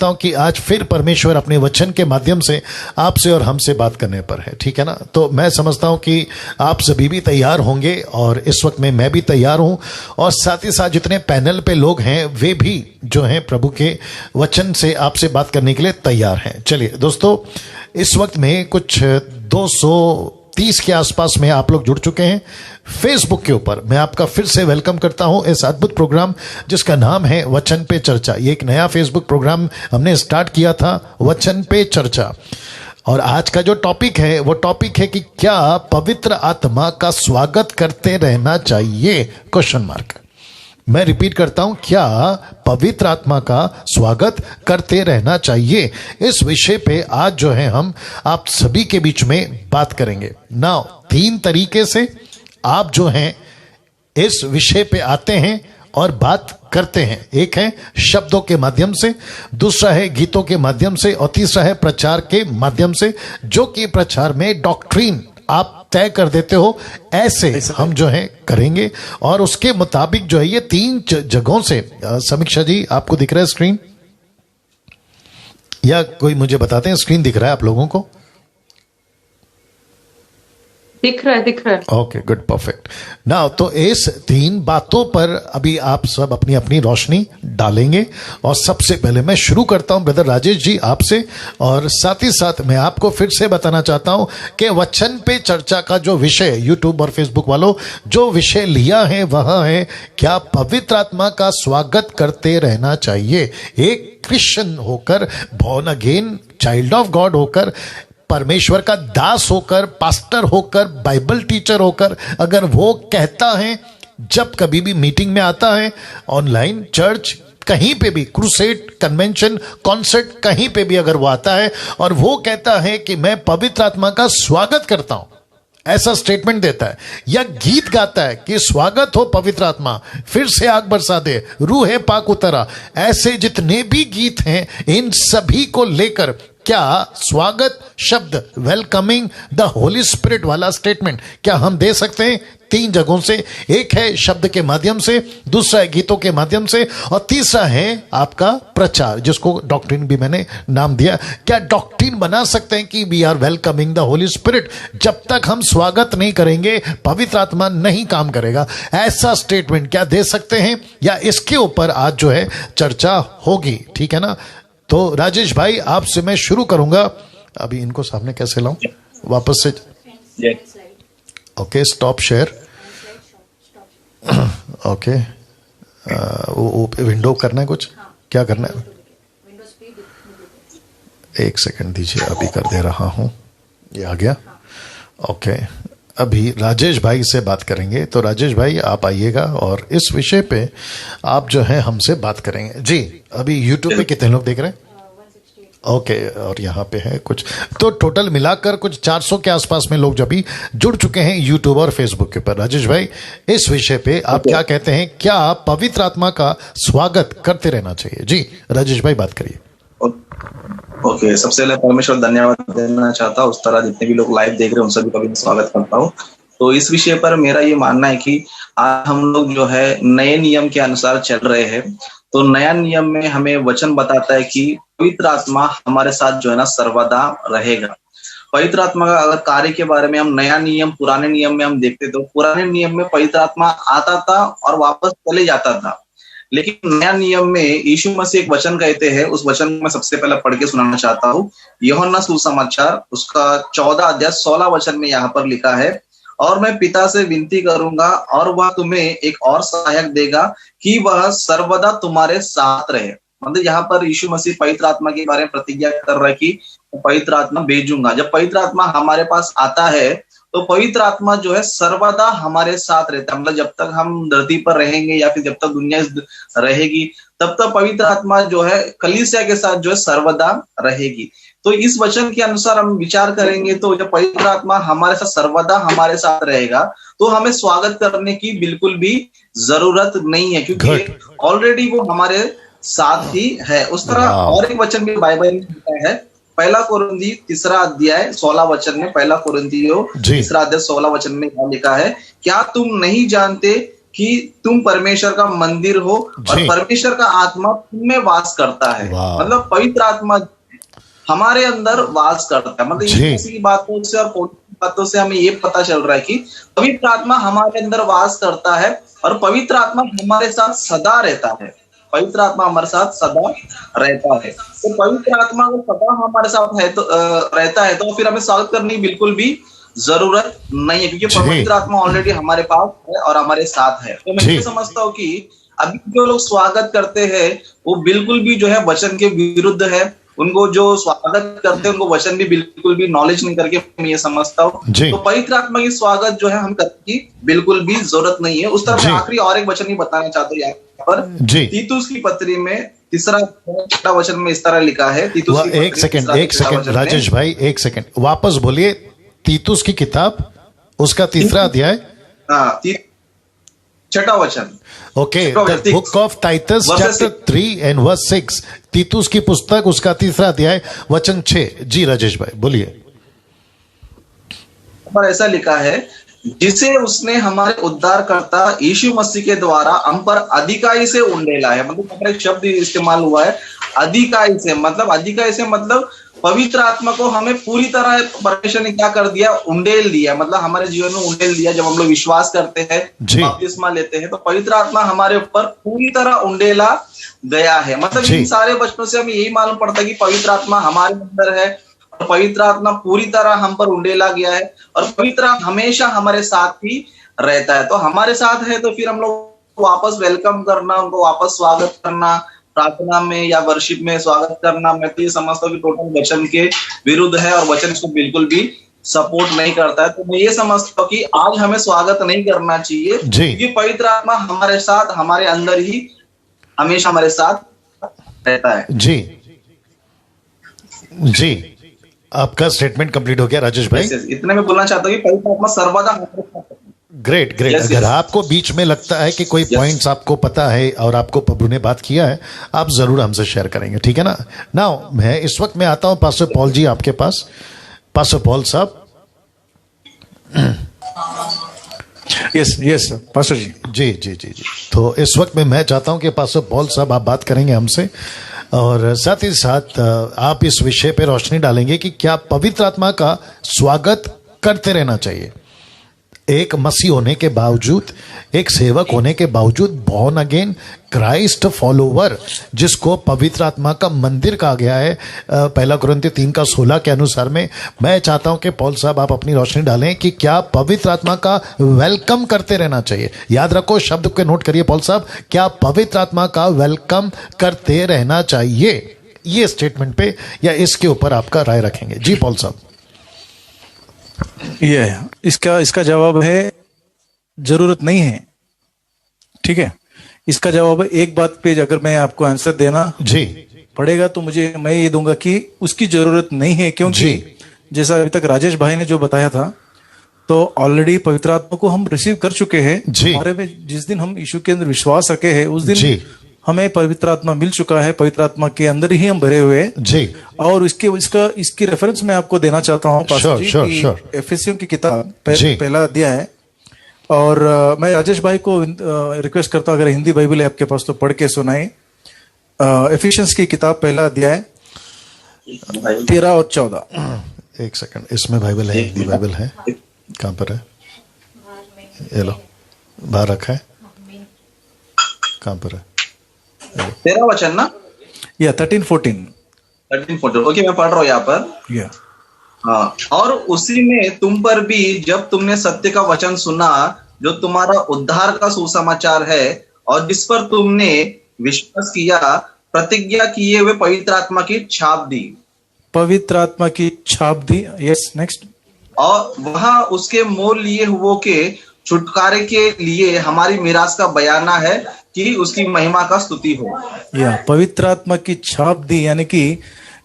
समझता हूं कि आज फिर परमेश्वर अपने वचन के माध्यम से आपसे और हमसे बात करने पर है, ठीक है ना। तो मैं समझता हूं कि आप सभी भी तैयार होंगे और इस वक्त में मैं भी तैयार हूं, और साथ ही साथ जितने पैनल पे लोग हैं वे भी जो हैं प्रभु के वचन से आपसे बात करने के लिए तैयार हैं। चलिए दोस्तों, इस वक्त में कुछ 230 के आसपास में आप लोग जुड़ चुके हैं फेसबुक के ऊपर। मैं आपका फिर से वेलकम करता हूं इस अद्भुत प्रोग्राम जिसका नाम है वचन पे चर्चा। ये एक नया फेसबुक प्रोग्राम हमने स्टार्ट किया था, वचन पे चर्चा। और आज का जो टॉपिक है वो टॉपिक है कि क्या पवित्र आत्मा का स्वागत करते रहना चाहिए, क्वेश्चन मार्क। मैं रिपीट करता हूं, क्या पवित्र आत्मा का स्वागत करते रहना चाहिए। इस विषय पे आज जो है हम आप सभी के बीच में बात करेंगे। नाउ 3 तरीके से आप जो हैं इस विषय पे आते हैं और बात करते हैं। एक है शब्दों के माध्यम से, दूसरा है गीतों के माध्यम से, और तीसरा है प्रचार के माध्यम से, जो कि प्रचार में डॉक्ट्रिन आप तय कर देते हो। ऐसे हम जो है करेंगे और उसके मुताबिक जो है ये 3 जगहों से। समीक्षा जी, आपको दिख रहा है स्क्रीन, या कोई मुझे बताते हैं स्क्रीन दिख रहा है आप लोगों को? दिख रहा है। Okay, good, perfect. नाउ तो इस 3 बातों पर अभी आप सब अपनी अपनी रोशनी डालेंगे, और सबसे पहले मैं शुरू करता हूं ब्रदर राजेश जी आपसे, और साथ ही साथ मैं आपको फिर से बताना चाहता हूं कि वचन पे चर्चा का जो विषय यूट्यूब और फेसबुक वालों जो विषय लिया है वह है क्या पवित्र आत्मा का स्वागत करते रहना चाहिए। एक क्रिश्चियन होकर, born again child of God होकर, परमेश्वर का दास होकर, पास्टर होकर, बाइबल टीचर होकर, अगर वो कहता है, जब कभी भी मीटिंग में आता है, ऑनलाइन चर्च, कहीं पे भी, क्रूसेड, कन्वेंशन, कॉन्सर्ट, कहीं पे भी अगर वो आता है और वो कहता है कि मैं पवित्र आत्मा का स्वागत करता हूं, ऐसा स्टेटमेंट देता है, या गीत गाता है कि स्वागत हो पवित्र आत्मा, फिर से आग बरसा दे, रूह पाक उतरा, ऐसे जितने भी गीत हैं इन सभी को लेकर क्या स्वागत शब्द, वेलकमिंग द होली स्पिरिट वाला स्टेटमेंट क्या हम दे सकते हैं? 3 जगहों से। एक है शब्द के माध्यम से, दूसरा है गीतों के माध्यम से, और तीसरा है आपका प्रचार, जिसको डॉक्ट्रिन भी मैंने नाम दिया। क्या डॉक्ट्रिन बना सकते हैं कि we are welcoming the holy spirit? जब तक हम स्वागत नहीं करेंगे पवित्र आत्मा नहीं काम करेगा। ऐसा स्टेटमेंट क्या दे सकते हैं, या इसके ऊपर आज जो है चर्चा होगी, ठीक है ना। तो राजेश भाई आपसे मैं शुरू करूंगा। अभी इनको सामने कैसे लाऊं वापस से? Okay, stop share. ओके, वो विंडो करना है, कुछ क्या करना है? 1 सेकंड दीजिए, अभी कर दे रहा हूं। ये आ गया। ओके, अभी राजेश भाई से बात करेंगे। तो राजेश भाई आप आइएगा और इस विषय पे आप जो है हमसे बात करेंगे जी। अभी यूट्यूब पे कितने लोग देख रहे हैं? ओके, और यहाँ पे है कुछ, तो टोटल मिलाकर कुछ 400 के आसपास में लोग जो भी जुड़ चुके हैं यूट्यूब और फेसबुक के ऊपर। राजेश भाई, इस विषय पे आप क्या कहते हैं, क्या पवित्र आत्मा का स्वागत करते रहना चाहिए? जी राजेश भाई, बात करिए। ओके, सबसे पहले परमेश्वर धन्यवाद देना चाहता हूँ। उस तरह जितने भी लोग लाइव देख रहे हैं उन सभी का भी स्वागत करता हूँ। तो इस विषय पर मेरा ये मानना है कि आज हम लोग जो है नए नियम के अनुसार चल रहे हैं। तो नया नियम में हमें वचन बताता है कि पवित्र आत्मा हमारे साथ जो है ना सर्वदा रहेगा। पवित्र आत्मा का अगर कार्य के बारे में हम नया नियम, पुराने नियम में हम देखते तो पुराने नियम में पवित्र आत्मा आता था और वापस चले जाता था, लेकिन नया नियम में यीशु मसीह एक वचन कहते हैं। उस वचन को मैं सबसे पहले पढ़ के सुनाना चाहता हूँ। यूहन्ना सुसमाचार उसका 14 अध्याय 16 वचन में यहाँ पर लिखा है, और मैं पिता से विनती करूंगा और वह तुम्हें एक और सहायक देगा कि वह सर्वदा तुम्हारे साथ रहे। मतलब यहाँ पर यीशु मसीह पवित्र आत्मा के बारे में प्रतिज्ञा कर रहा है कि पवित्र आत्मा भेजूंगा। जब पवित्र आत्मा हमारे पास आता है तो पवित्र आत्मा जो है सर्वदा हमारे साथ रहता है। मतलब जब तक हम धरती पर रहेंगे या फिर जब तक दुनिया रहेगी तब तक पवित्र आत्मा जो है कलीसिया के साथ जो है सर्वदा रहेगी। तो इस वचन के अनुसार हम विचार करेंगे तो जब पवित्र आत्मा हमारे साथ सर्वदा हमारे साथ रहेगा तो हमें स्वागत करने की बिल्कुल भी जरूरत नहीं है, क्योंकि ऑलरेडी वो हमारे साथ ही है। उस तरह और एक वचन भी बाइबल में लिखा है, 1 कोरिन्थियों 3 अध्याय 16 वचन में, 1 कोरिन्थियों 3 अध्याय 16 वचन में लिखा है, क्या तुम नहीं जानते कि तुम परमेश्वर का मंदिर हो और जी। परमेश्वर का आत्मा तुम में वास करता है। वाह। मतलब पवित्र आत्मा हमारे अंदर वास करता है। मतलब जी। इसी की बातों से और पौलुस की बातों से हमें ये पता चल रहा है कि पवित्र आत्मा हमारे अंदर वास करता है और पवित्र आत्मा हमारे साथ सदा रहता है। पवित्र आत्मा हमारे साथ सदा रहता है। तो पवित्र आत्मा अगर सदा हमारे साथ है तो रहता है तो फिर हमें स्वागत करने की बिल्कुल भी जरूरत नहीं है, क्योंकि जी। पवित्र आत्मा ऑलरेडी हमारे पास है और हमारे साथ है। तो मैं जी। ये समझता हूँ कि अभी जो लोग स्वागत करते हैं वो बिल्कुल भी जो है वचन के विरुद्ध है। उनको जो स्वागत करते हैं उनको वचन भी बिल्कुल भी नॉलेज नहीं करके मैं ये समझता हूँ। जी। तो पवित्र आत्मा की स्वागत जो है हम करने की बिल्कुल भी जरूरत नहीं है। उस तरह जी। मैं आखिरी और एक वचन ही बताना चाहता हूँ यहाँ पर। जी। तीतुस की पत्री में तीसरा छठा वचन में इस तरह लिखा है। तीतुस की एक सेकंड राजेश भाई, एक सेकंड वापस बोलिए। तीतुस की किताब उसका तीसरा अध्याय, हाँ, छठा वचन। Okay, the book of Titus chapter 3 and verse 6। तीतुस की पुस्तक उसका तीसरा अध्याय वचन 6। जी राजेश भाई बोलिए। पर ऐसा लिखा है, जिसे उसने हमारे उद्धारकर्ता यीशु मसीह के द्वारा हम पर अधिकाई से उंडेला है। मतलब यहाँ पर एक शब्द इस्तेमाल हुआ है, अधिकाई से। मतलब अधिकाई से मतलब पवित्र आत्मा को हमें पूरी तरह परमेश्वर ने क्या कर दिया, उंडेल दिया। मतलब हमारे जीवन में उंडेल दिया। जब हम लोग विश्वास करते हैं, बपतिस्मा लेते हैं, तो पवित्र आत्मा हमारे ऊपर पूरी तरह उंडेला गया है। मतलब इन सारे वचनों से हमें यही मालूम पड़ता है कि पवित्र आत्मा हमारे अंदर है और पवित्र आत्मा पूरी तरह हम पर उंडेला गया है और पवित्र आत्मा हमेशा हमारे साथ ही रहता है। तो हमारे साथ है तो फिर हम लोग वापस वेलकम करना, उनको वापस स्वागत करना, प्रार्थना में या वर्शिप में स्वागत करना, मैं तो ये समझता हूँ कि टोटल वचन के विरुद्ध है और वचन इसको बिल्कुल भी सपोर्ट नहीं करता है। तो मैं ये समझता हूँ कि आज हमें स्वागत नहीं करना चाहिए, क्योंकि पवित्र आत्मा हमारे साथ, हमारे अंदर ही हमेशा हमारे साथ रहता है। जी जी, आपका स्टेटमेंट कंप्लीट हो गया राजेश भाई। इतने में बोलना चाहता हूँ कि पवित्र आत्मा सर्वदा हमारे साथ है। Great great. अगर आपको बीच में लगता है कि कोई पॉइंट्स आपको पता है और आपको प्रभु ने बात किया है, आप जरूर हमसे शेयर करेंगे, ठीक है ना। नाउ मैं इस वक्त मैं आता हूं पास्टर पॉल जी आपके पास। पास्टर पॉल साहब। यस पास्टर जी। जी जी जी जी। तो इस वक्त में मैं चाहता हूं कि पास्टर पॉल साहब आप बात करेंगे हमसे और साथ ही साथ आप इस विषय पे रोशनी डालेंगे कि क्या पवित्र आत्मा का स्वागत करते रहना चाहिए। एक मसीह होने के बावजूद, एक सेवक होने के बावजूद, बॉर्न अगेन क्राइस्ट फॉलोवर जिसको पवित्र आत्मा का मंदिर कहा गया है 1 कुरिन्थियों 3:16 के अनुसार में, मैं चाहता हूं कि पॉल साहब आप अपनी रोशनी डालें कि क्या पवित्र आत्मा का वेलकम करते रहना चाहिए। याद रखो, शब्द को नोट करिए पॉल साहब, क्या पवित्र आत्मा का वेलकम करते रहना चाहिए। ये स्टेटमेंट पे या इसके ऊपर आपका राय रखेंगे। जी पॉल साहब। ये इसका जवाब है जरूरत नहीं है। ठीक है, इसका जवाब है एक बात पे अगर मैं आपको आंसर देना जी पड़ेगा तो मैं ये दूंगा कि उसकी जरूरत नहीं है, क्योंकि जैसा अभी तक राजेश भाई ने जो बताया था, तो ऑलरेडी पवित्र आत्मा को हम रिसीव कर चुके हैं। हमारे में जिस दिन हम यीशु के अंदर विश्वास रखे हैं उस दिन हमें पवित्र आत्मा मिल चुका है। पवित्र आत्मा के अंदर ही हम भरे हुए जी। और इसकी रेफरेंस मैं आपको देना चाहता हूँ पास्टर जी की एफेसियों की किताब पहला अध्याय है। और मैं राजेश भाई को रिक्वेस्ट करता हूँ, अगर हिंदी बाइबल है आपके पास तो पढ़ के सुनाए। एफिशियंस की किताब पहला अध्याय 13 और 14। एक सेकंड, इसमें बाइबल है, हिंदी बाइबल है, कहाँ पर है? ये लो, बाहर रखा है, कहाँ पर है? 13 वचन ना, या 13-14। ओके, मैं पढ़ रहा हूँ यहाँ पर। हाँ, और उसी में तुम पर भी जब तुमने सत्य का वचन सुना, जो तुम्हारा उद्धार का सुसमाचार है, और जिस पर तुमने विश्वास किया, प्रतिज्ञा किए हुए पवित्र आत्मा की छाप दी। पवित्र आत्मा की छाप दी, यस नेक्स्ट। और वहां उसके मोल लिए हुओं के छुटकारे के लिए हमारी मिरास का बयाना है कि उसकी महिमा का स्तुति हो। या पवित्र आत्मा की छाप दी, यानी कि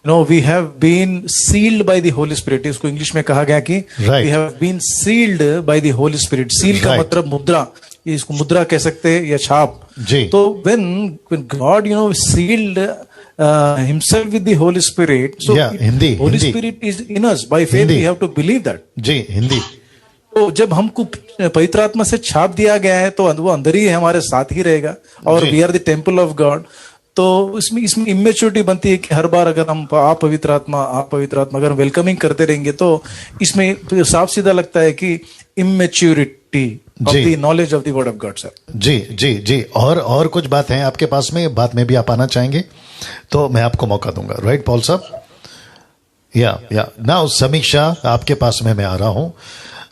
we have been sealed by the holy spirit. इसको इंग्लिश में कहा गया कि we have been sealed by the holy spirit. Seal का मतलब मुद्रा, इसको मुद्रा कह सकते हैं या छाप। तो when God sealed himself with the Holy Spirit, so Holy Spirit is in us by faith. We have to believe that. जी, हिंदी। तो जब हमको पवित्र आत्मा से छाप दिया गया है तो वो अंदर ही हमारे साथ ही रहेगा, और we are the temple of God. तो इसमें इमेच्योरिटी बनती है कि हर बार अगर हम आप पवित्र आत्मा अगर वेलकमिंग करते रहेंगे तो इसमें साफ सीधा लगता है कि immaturity of the knowledge of the word of God. Sir जी जी जी, और कुछ बात है आपके पास में, बात में भी आप आना चाहेंगे तो मैं आपको मौका दूंगा। राइट पॉल साहब? या ना समीक्षा आपके पास में मैं आ रहा हूं,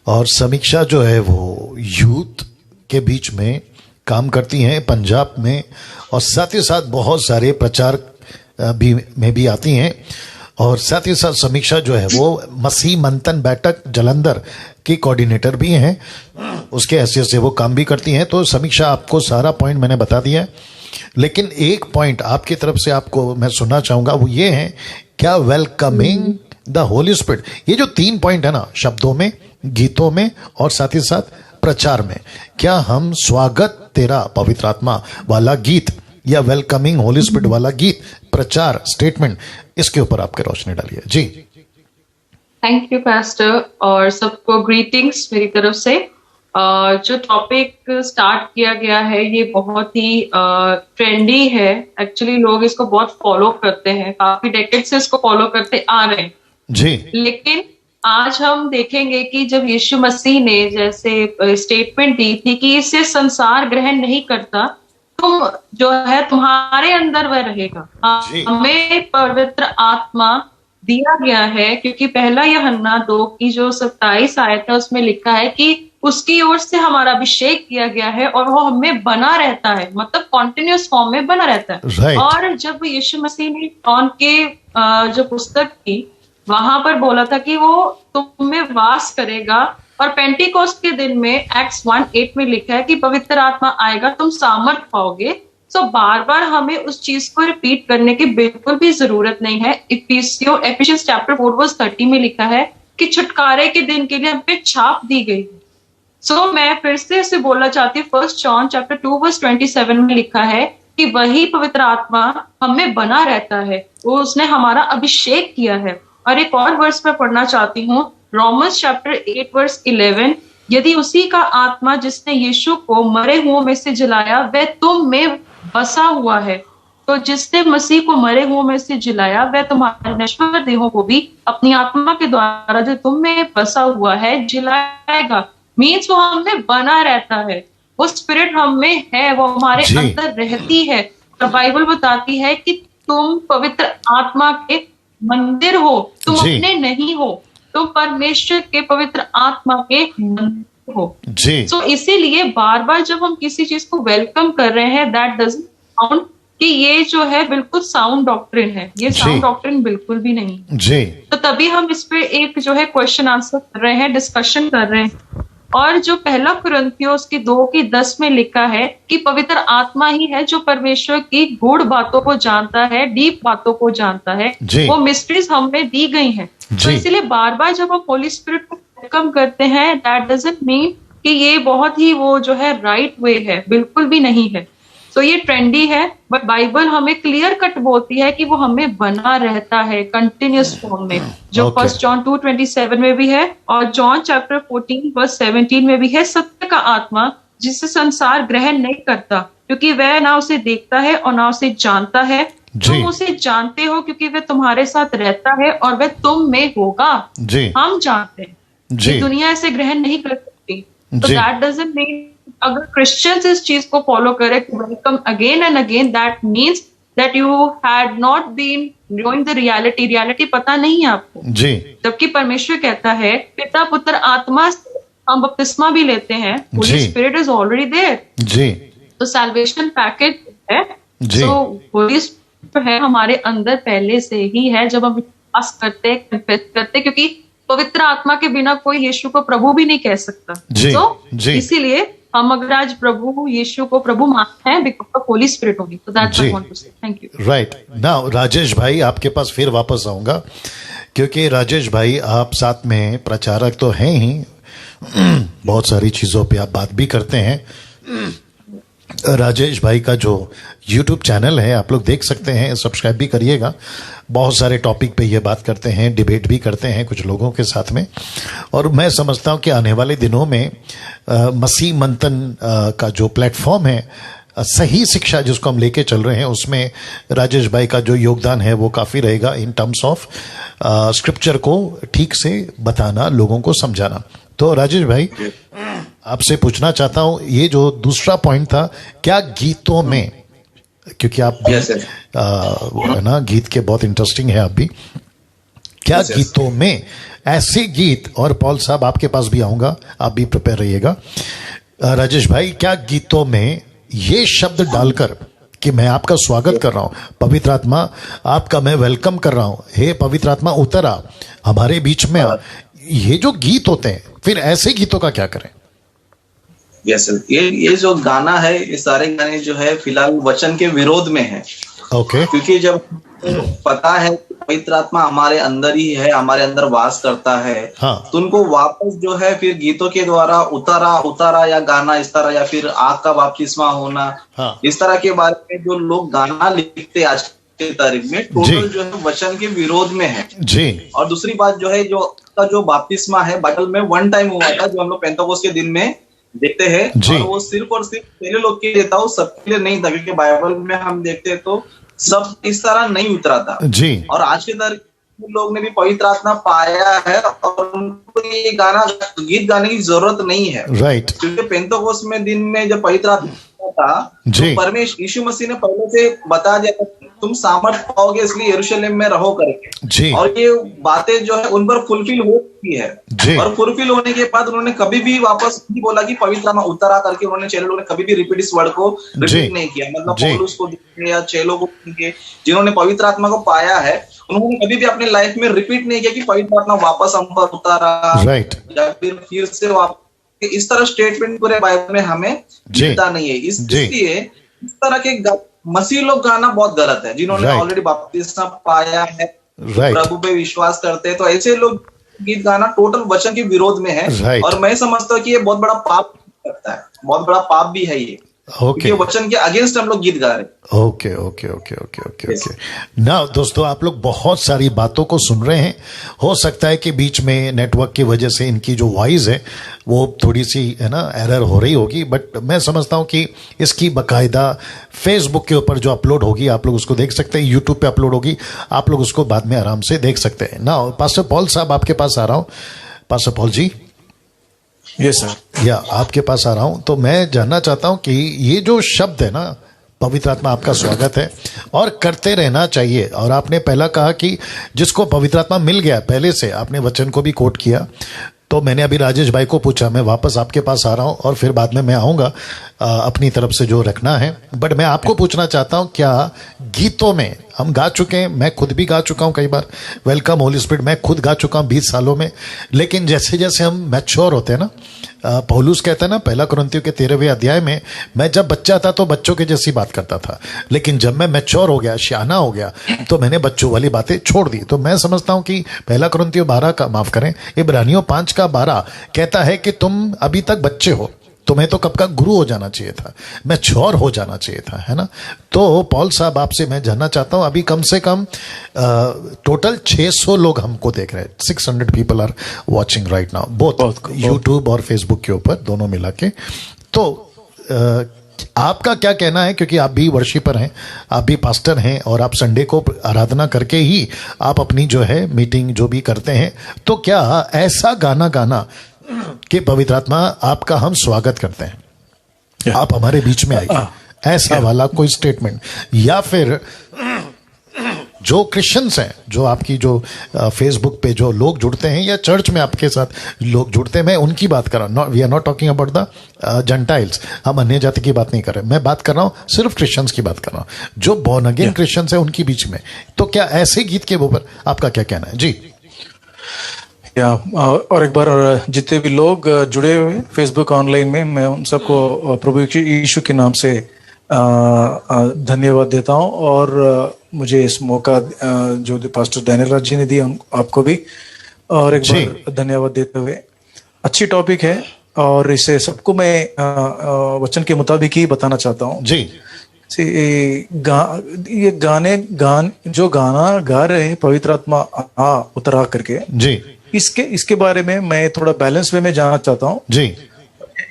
और समीक्षा जो है वो यूथ के बीच में काम करती हैं पंजाब में, और साथ ही साथ बहुत सारे प्रचार में भी आती हैं, और साथ ही साथ समीक्षा जो है वो मसीह मंथन बैठक जलंधर की कोऑर्डिनेटर भी हैं, उसके हैसियत से वो काम भी करती हैं। तो समीक्षा आपको सारा पॉइंट मैंने बता दिया है, लेकिन एक पॉइंट आपकी तरफ से आपको मैं सुनना चाहूंगा, वो ये है क्या वेलकमिंग द होली स्पिरिट, ये जो 3 पॉइंट है ना, शब्दों में, गीतों में और साथ ही साथ प्रचार में, क्या हम स्वागत तेरा पवित्र आत्मा वाला गीत या वेलकमिंग होली स्पिरिट वाला गीत, प्रचार, स्टेटमेंट, इसके ऊपर आपके रोशनी डालिए जी। थैंक यू पास्टर, और सबको ग्रीटिंग्स मेरी तरफ से। जो टॉपिक स्टार्ट किया गया है ये बहुत ही ट्रेंडी है, एक्चुअली लोग इसको बहुत फॉलो करते हैं, काफी डेकेड से इसको फॉलो करते आ रहे हैं जी। लेकिन आज हम देखेंगे कि जब यीशु मसीह ने जैसे स्टेटमेंट दी थी कि इसे संसार ग्रहण नहीं करता, तुम जो है तुम्हारे अंदर वह रहेगा। हमें पवित्र आत्मा दिया गया है, क्योंकि पहला यूहन्ना 2 की जो 27 आयत है उसमें लिखा है कि उसकी ओर से हमारा अभिषेक किया गया है और वो हमें बना रहता है, मतलब कॉन्टिन्यूस फॉर्म में बना रहता है। right. और जब यीशु मसीह ने जॉन के जो पुस्तक थी वहां पर बोला था कि वो तुम में वास करेगा, और पेंटिकोस्ट के दिन में एक्ट्स 1:8 में लिखा है कि पवित्र आत्मा आएगा, तुम सामर्थ पाओगे। सो बार बार हमें उस चीज को रिपीट करने की बिल्कुल भी जरूरत नहीं है। एफिशियंस चैप्टर 4:30 में लिखा है कि छुटकारे के दिन के लिए हम पे छाप दी गई। सो मैं फिर से इसे बोलना चाहती हूँ, 1 जॉन चैप्टर 2:27 में लिखा है कि वही पवित्र आत्मा हमें बना रहता है, वो उसने हमारा अभिषेक किया है। और एक और वर्स मैं पढ़ना चाहती हूँ, रोमन्स चैप्टर 8:11, यदि उसी का आत्मा जिसने यीशु को मरे हुओं में से जिलाया वह तुम में बसा हुआ है, तो जिसने मसीह को मरे हुओं में से जिलाया वह तुम्हारे नश्वर देहों को भी अपनी आत्मा के द्वारा जो तुम में बसा हुआ है जिलाएगा। मीन्स वो हमें बना रहता है, वो स्पिरिट हम में है, वो हमारे अंदर रहती है। और बाइबल बताती है कि तुम पवित्र आत्मा के मंदिर हो, तुम अपने नहीं हो, तुम परमेश्वर के पवित्र आत्मा के मंदिर हो जी। सो इसीलिए बार बार जब हम किसी चीज को वेलकम कर रहे हैं, दैट डजंट साउंड कि ये जो है बिल्कुल साउंड डॉक्ट्रिन है, ये साउंड डॉक्ट्रिन बिल्कुल भी नहीं जी। तो तभी हम इस पे एक जो है क्वेश्चन आंसर कर रहे हैं, डिस्कशन कर रहे हैं। और जो पहला कुरिन्थियों उसकी 2:10 में लिखा है कि पवित्र आत्मा ही है जो परमेश्वर की गूढ़ बातों को जानता है, डीप बातों को जानता है, वो मिस्ट्रीज हमें दी गई हैं। तो इसलिए बार बार जब हम होली स्पिरिट को वेलकम करते हैं, दैट डजंट मीन कि ये बहुत ही वो जो है राइट वे है, बिल्कुल भी नहीं है। तो ये ट्रेंडी है, बट बाइबल हमें क्लियर कट बोलती है कि वो हमें बना रहता है कंटिन्यूस फॉर्म में, जो 1 जॉन 2:27 में भी है और जॉन चैप्टर 14:17 में भी है। सत्य का आत्मा जिसे संसार ग्रहण नहीं करता, क्योंकि वह ना उसे देखता है और ना उसे जानता है। तुम उसे जानते हो क्योंकि वह तुम्हारे साथ रहता है और वह तुम में होगा। हम जानते हैं दुनिया इसे ग्रहण नहीं कर सकती। तो दैट डजंट मीन अगर क्रिश्चियंस इस चीज को फॉलो करें, welcome again and again, that means that you had not been knowing the reality. Reality पता नहीं है आपको जी। जबकि परमेश्वर कहता है पिता पुत्र आत्मा से हम बपतिस्मा भी लेते हैं, Holy Spirit is already there जी। तो सैल्वेशन पैकेज है, तो होली स्पिरिट है हमारे अंदर पहले से ही है। जब हम विश्वास करते कन्फेस करते, क्योंकि पवित्र आत्मा के बिना कोई यीशु को प्रभु भी नहीं कह सकता। तो इसीलिए हम अगर आज प्रभु यीशु को प्रभु मानते हैं बिकॉज़ ऑफ होली स्पिरिट होगी। तो that's what I want to say. Thank you. Right now Rajesh भाई आपके पास फिर वापस आऊंगा, क्योंकि राजेश भाई आप साथ में प्रचारक तो हैं ही, बहुत सारी चीजों पे आप बात भी करते हैं, राजेश भाई का जो YouTube चैनल है आप लोग देख सकते हैं, सब्सक्राइब भी करिएगा। बहुत सारे टॉपिक पे ये बात करते हैं, डिबेट भी करते हैं कुछ लोगों के साथ में। और मैं समझता हूँ कि आने वाले दिनों में मसीह मंथन का जो प्लेटफॉर्म है, सही शिक्षा जिसको हम लेके चल रहे हैं, उसमें राजेश भाई का जो योगदान है वो काफ़ी रहेगा इन टर्म्स ऑफ स्क्रिप्चर को ठीक से बताना, लोगों को समझाना। तो राजेश भाई आपसे पूछना चाहता हूं, ये जो दूसरा पॉइंट था, क्या गीतों में, क्योंकि आप भी है ना गीत के बहुत इंटरेस्टिंग है आप भी, क्या गीतों में ऐसे गीत, और पॉल साहब आपके पास भी आऊंगा, आप भी प्रिपेयर रहिएगा। राजेश भाई, क्या गीतों में ये शब्द डालकर कि मैं आपका स्वागत कर रहा हूं, पवित्र आत्मा आपका मैं वेलकम कर रहा हूं, हे पवित्र आत्मा उतर आ, हमारे बीच में आ, ये जो गीत होते हैं, फिर ऐसे गीतों का क्या करें? यस, ये जो गाना है, ये सारे गाने जो है फिलहाल वचन के विरोध में है। ओके। क्योंकि जब पता है पवित्र आत्मा हमारे अंदर ही है, हमारे अंदर वास करता है, हाँ। तो उनको वापस जो है फिर गीतों के द्वारा उतारा या गाना इस तरह, या फिर आग का बपतिस्मा होना, हाँ। इस तरह के बारे में जो लोग गाना लिखते आज के तारीख में, टोटल जो है वचन के विरोध में है जी। और दूसरी बात जो है, जो बपतिस्मा है बाइबल में वन टाइम हुआ था, जो हम लोग पेंटेकोस्ट के दिन में देखते हैं, और वो सिर्फ और सिर्फ पहले लोग के लिए था, वो सबके लिए नहीं था, क्योंकि बाइबल में हम देखते हैं तो सब इस तरह नहीं उतरा था जी। और आज के तारीख में लोग ने भी पवित्र आत्मा पाया है और उनको ये गीत गाने की जरूरत नहीं है, राइट। क्योंकि पेंटेकोस्ट में दिन में जब पवित्र आत्मा था, तो परमेश्वर यीशु मसीह ने पहले से बता दिया तुम सामर्थ पाओगे, इसलिए यरूशलेम में रहो करके, और ये बातें जो है उन पर फुलफिल हो चुकी है। और फुलफिल होने के बाद उन्होंने कभी भी वापस नहीं बोला कि पवित्र आत्मा उतरा करके, उन्होंने चेलों ने कभी भी रिपीट इस वर्ड को रिपीट नहीं किया। मतलब पौलुस को या चेलों को जिन्होंने पवित्र आत्मा को पाया है, उन्होंने कभी भी अपने लाइफ में रिपीट नहीं किया कि पवित्र आत्मा वापस हम पर उतारा, या फिर से वापस, इस तरह स्टेटमेंट पूरे बाइबल में हमें मिलता नहीं है। इसलिए इस तरह के मसीह लोग गाना बहुत गलत है, जिन्होंने ऑलरेडी बपतिस्मा पाया है, प्रभु पे विश्वास करते हैं, तो ऐसे लोग गीत गाना टोटल वचन के विरोध में है। और मैं समझता हूँ कि ये बहुत बड़ा पाप करता है, बहुत बड़ा पाप भी है ये, क्योंकि वचन के अगेंस्ट हम लोग गीत गा रहे। Okay okay okay okay okay okay. ना दोस्तों, आप लोग बहुत सारी बातों को सुन रहे हैं। हो सकता है कि बीच में नेटवर्क की वजह से इनकी जो वॉइस है वो थोड़ी सी है ना एरर हो रही होगी, बट मैं समझता हूँ कि इसकी बाकायदा फेसबुक के ऊपर जो अपलोड होगी आप लोग उसको देख सकते हैं, यूट्यूब पे अपलोड होगी, आप लोग उसको बाद में आराम से देख सकते हैं ना। पास्टर पॉल साहब आपके पास आ रहा हूँ। पास्टर पॉल जी, यस सर। या आपके पास आ रहा हूं। तो मैं जानना चाहता हूं कि ये जो शब्द है ना, पवित्र आत्मा आपका स्वागत है और करते रहना चाहिए, और आपने पहला कहा कि जिसको पवित्र आत्मा मिल गया, पहले से आपने वचन को भी कोट किया, तो मैंने अभी राजेश भाई को पूछा, मैं वापस आपके पास आ रहा हूं और फिर बाद में मैं आऊंगा अपनी तरफ से जो रखना है। बट मैं आपको पूछना चाहता हूं, क्या गीतों में हम गा चुके हैं, मैं खुद भी गा चुका हूं कई बार, वेलकम होली स्पिरिट मैं खुद गा चुका हूं 20 सालों में, लेकिन जैसे जैसे हम मैच्योर होते हैं ना, पौलुस कहता है ना पहला कुरिन्थियों के 13वें अध्याय में, मैं जब बच्चा था तो बच्चों के जैसी बात करता था, लेकिन जब मैं मैच्योर हो गया, सियाना हो गया, तो मैंने बच्चों वाली बातें छोड़ दी। तो मैं समझता हूं कि पहला कुरिन्थियों 12 का, माफ करें, इब्रानियों 5 का 12 कहता है कि तुम अभी तक बच्चे हो, तुम्हें तो कब का गुरु हो जाना चाहिए था, मैच्योर हो जाना चाहिए था, है ना। तो पॉल साहब आपसे मैं जानना चाहता हूं, अभी कम से कम टोटल 600 लोग हमको देख रहे हैं, 600 people are watching right now, both YouTube और फेसबुक के ऊपर दोनों मिला के। तो आपका क्या कहना है, क्योंकि आप भी वर्शिपर हैं, आप भी पास्टर हैं, और आप संडे को आराधना करके ही आप अपनी जो है मीटिंग जो भी करते हैं, तो क्या ऐसा गाना गाना कि पवित्र आत्मा आपका हम स्वागत करते हैं, आप हमारे बीच में आइए, ऐसा वाला कोई स्टेटमेंट, या फिर जो क्रिश्चियंस हैं, जो आपकी जो फेसबुक पे जो लोग जुड़ते हैं या चर्च में आपके साथ लोग जुड़ते हैं, मैं उनकी बात कर रहा हूँ, we are not talking about the gentiles, हम अन्य जाति की बात नहीं कर रहे, मैं बात कर रहा हूँ सिर्फ क्रिश्चियंस की बात कर रहा हूँ, जो बॉर्न अगेन क्रिश्चियंस है उनके बीच में। तो क्या ऐसे गीत के ऊपर आपका क्या कहना है? जी। और एक बार जितने भी लोग जुड़े हुए फेसबुक ऑनलाइन में, मैं उन सबको प्रभु यीशु के नाम से धन्यवाद देता हूं, और मुझे इस मौका जो पास्टर डैनियल राज जी ने दिया आपको भी और एक बार धन्यवाद देते हुए। अच्छी टॉपिक है, और इसे सबको मैं वचन के मुताबिक ही बताना चाहता हूँ जी। ये जो गाना गा रहे हैं पवित्र आत्मा उतरा करके जी, इसके बारे में मैं थोड़ा बैलेंस वे में जानना चाहता हूँ जी,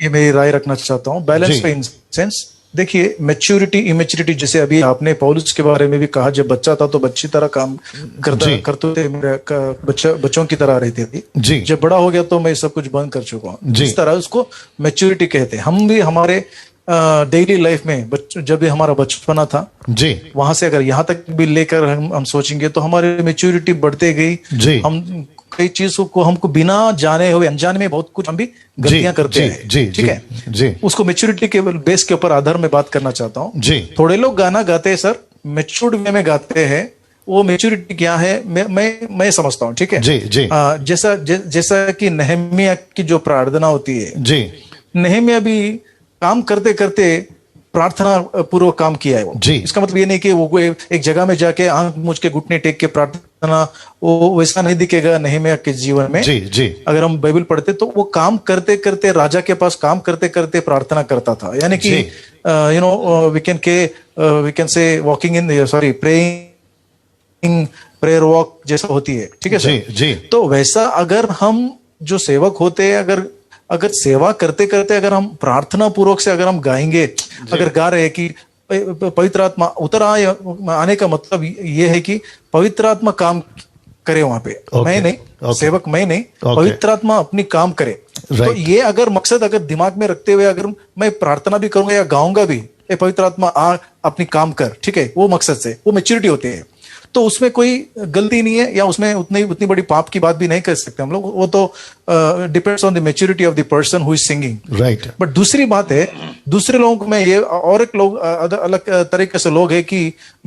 ये मेरी राय रखना चाहता हूँ। बैलेंस वे इन सेंस, देखिए मैच्योरिटी इमेच्योरिटी, जैसे अभी आपने पौलुस के बारे में भी कहा, जब बच्चा था तो बच्ची तरह काम करते थे, बच्चों की तरह रहते थे जी। जब बड़ा हो गया तो मैं सब कुछ बंद कर चुका हूँ, जी। इस तरह उसको मैच्योरिटी कहते हैं। हम भी हमारे डेली लाइफ में जब भी हमारा बचपना था जी, वहां से अगर यहाँ तक भी लेकर हम सोचेंगे तो हमारी मैच्योरिटी बढ़ते गई जी। हम कई चीजों को हमको बिना जाने हुए अनजाने में बहुत कुछ हम भी गलतियां करते हैं, ठीक है जी। उसको मैच्योरिटी के बेस के ऊपर आधार में बात करना चाहता हूँ जी। थोड़े लोग गाना गाते हैं सर, मैच्योर्ड वे में गाते हैं, वो मैच्योरिटी क्या है मैं समझता हूँ, ठीक है जी, जी। जैसा कि नेहमिया की जो प्रार्थना होती है, जी, नेहमिया भी काम करते करते प्रार्थना पूर्वक काम किया है वो जी। इसका मतलब ये नहीं कि वो एक जगह में जाके आंख मूंछ के घुटने टेक के प्रार्थना, वो वैसा नहीं दिखेगा नेहमिया के जीवन में। जी, जी। अगर हम बाइबल पढ़ते तो वो काम करते करते, राजा के पास काम करते करते प्रार्थना करता था, यानी कि we can say walking in praying prayer walk जैसा होती है, ठीक है जी, जी। तो वैसा अगर हम जो सेवक होते हैं, अगर सेवा करते करते अगर हम प्रार्थना पूर्वक से अगर हम गाएंगे, अगर गा रहे हैं कि पवित्र आत्मा उतर आने का मतलब ये है कि पवित्र आत्मा काम करे वहां पे, मैं नहीं, सेवक मैं नहीं, पवित्र आत्मा अपनी काम करे। तो ये अगर मकसद अगर दिमाग में रखते हुए अगर मैं प्रार्थना भी करूंगा या गाऊंगा भी, पवित्र आत्मा अपनी काम कर, ठीक है, वो मकसद से, वो मैच्योरिटी होती है, तो उसमें कोई गलती नहीं है, या उसमें उतनी बड़ी पाप की बात भी नहीं कर सकते हम लोग, वो तो depends on the maturity of the person who is singing, right. But दूसरी बात है, दूसरे लोगों में ये और एक लोग अलग तरीके से लोग है कि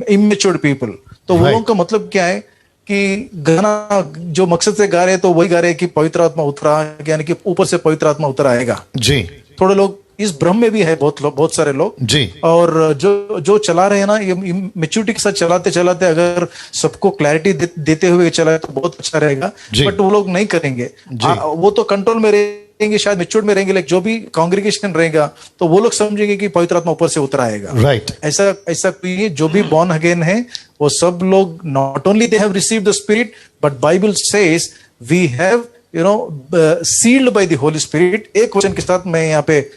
इमेच्योर्ड पीपल, तो वो लोगों का मतलब क्या है कि गाना जो मकसद से गा रहे हैं तो वही गा रहे हैं कि पवित्र आत्मा उतरा, यानी कि ऊपर से पवित्र आत्मा उतर आएगा जी। थोड़े लोग इस भ्रम में भी है, बहुत सारे लोग जी। और जो चला रहे हैं ना, ये मैच्योरिटी के साथ चलाते चलाते अगर सबको क्लैरिटी देते हुए चलाए तो बहुत अच्छा रहेगा, बट वो लोग नहीं करेंगे, वो तो कंट्रोल में रहेंगे, शायद मैच्योर्ड में रहेंगे, लेकिन जो भी कांग्रेगेशन रहेगा तो वो लोग समझेंगे कि पवित्र आत्मा ऊपर से उतर आएगा, राइट। ऐसा कोई जो भी बॉर्न अगेन है वो सब लोग not only they have received the spirit, but Bible says we have sealed by the holy spirit. एक वचन के साथ मैं यहाँ पे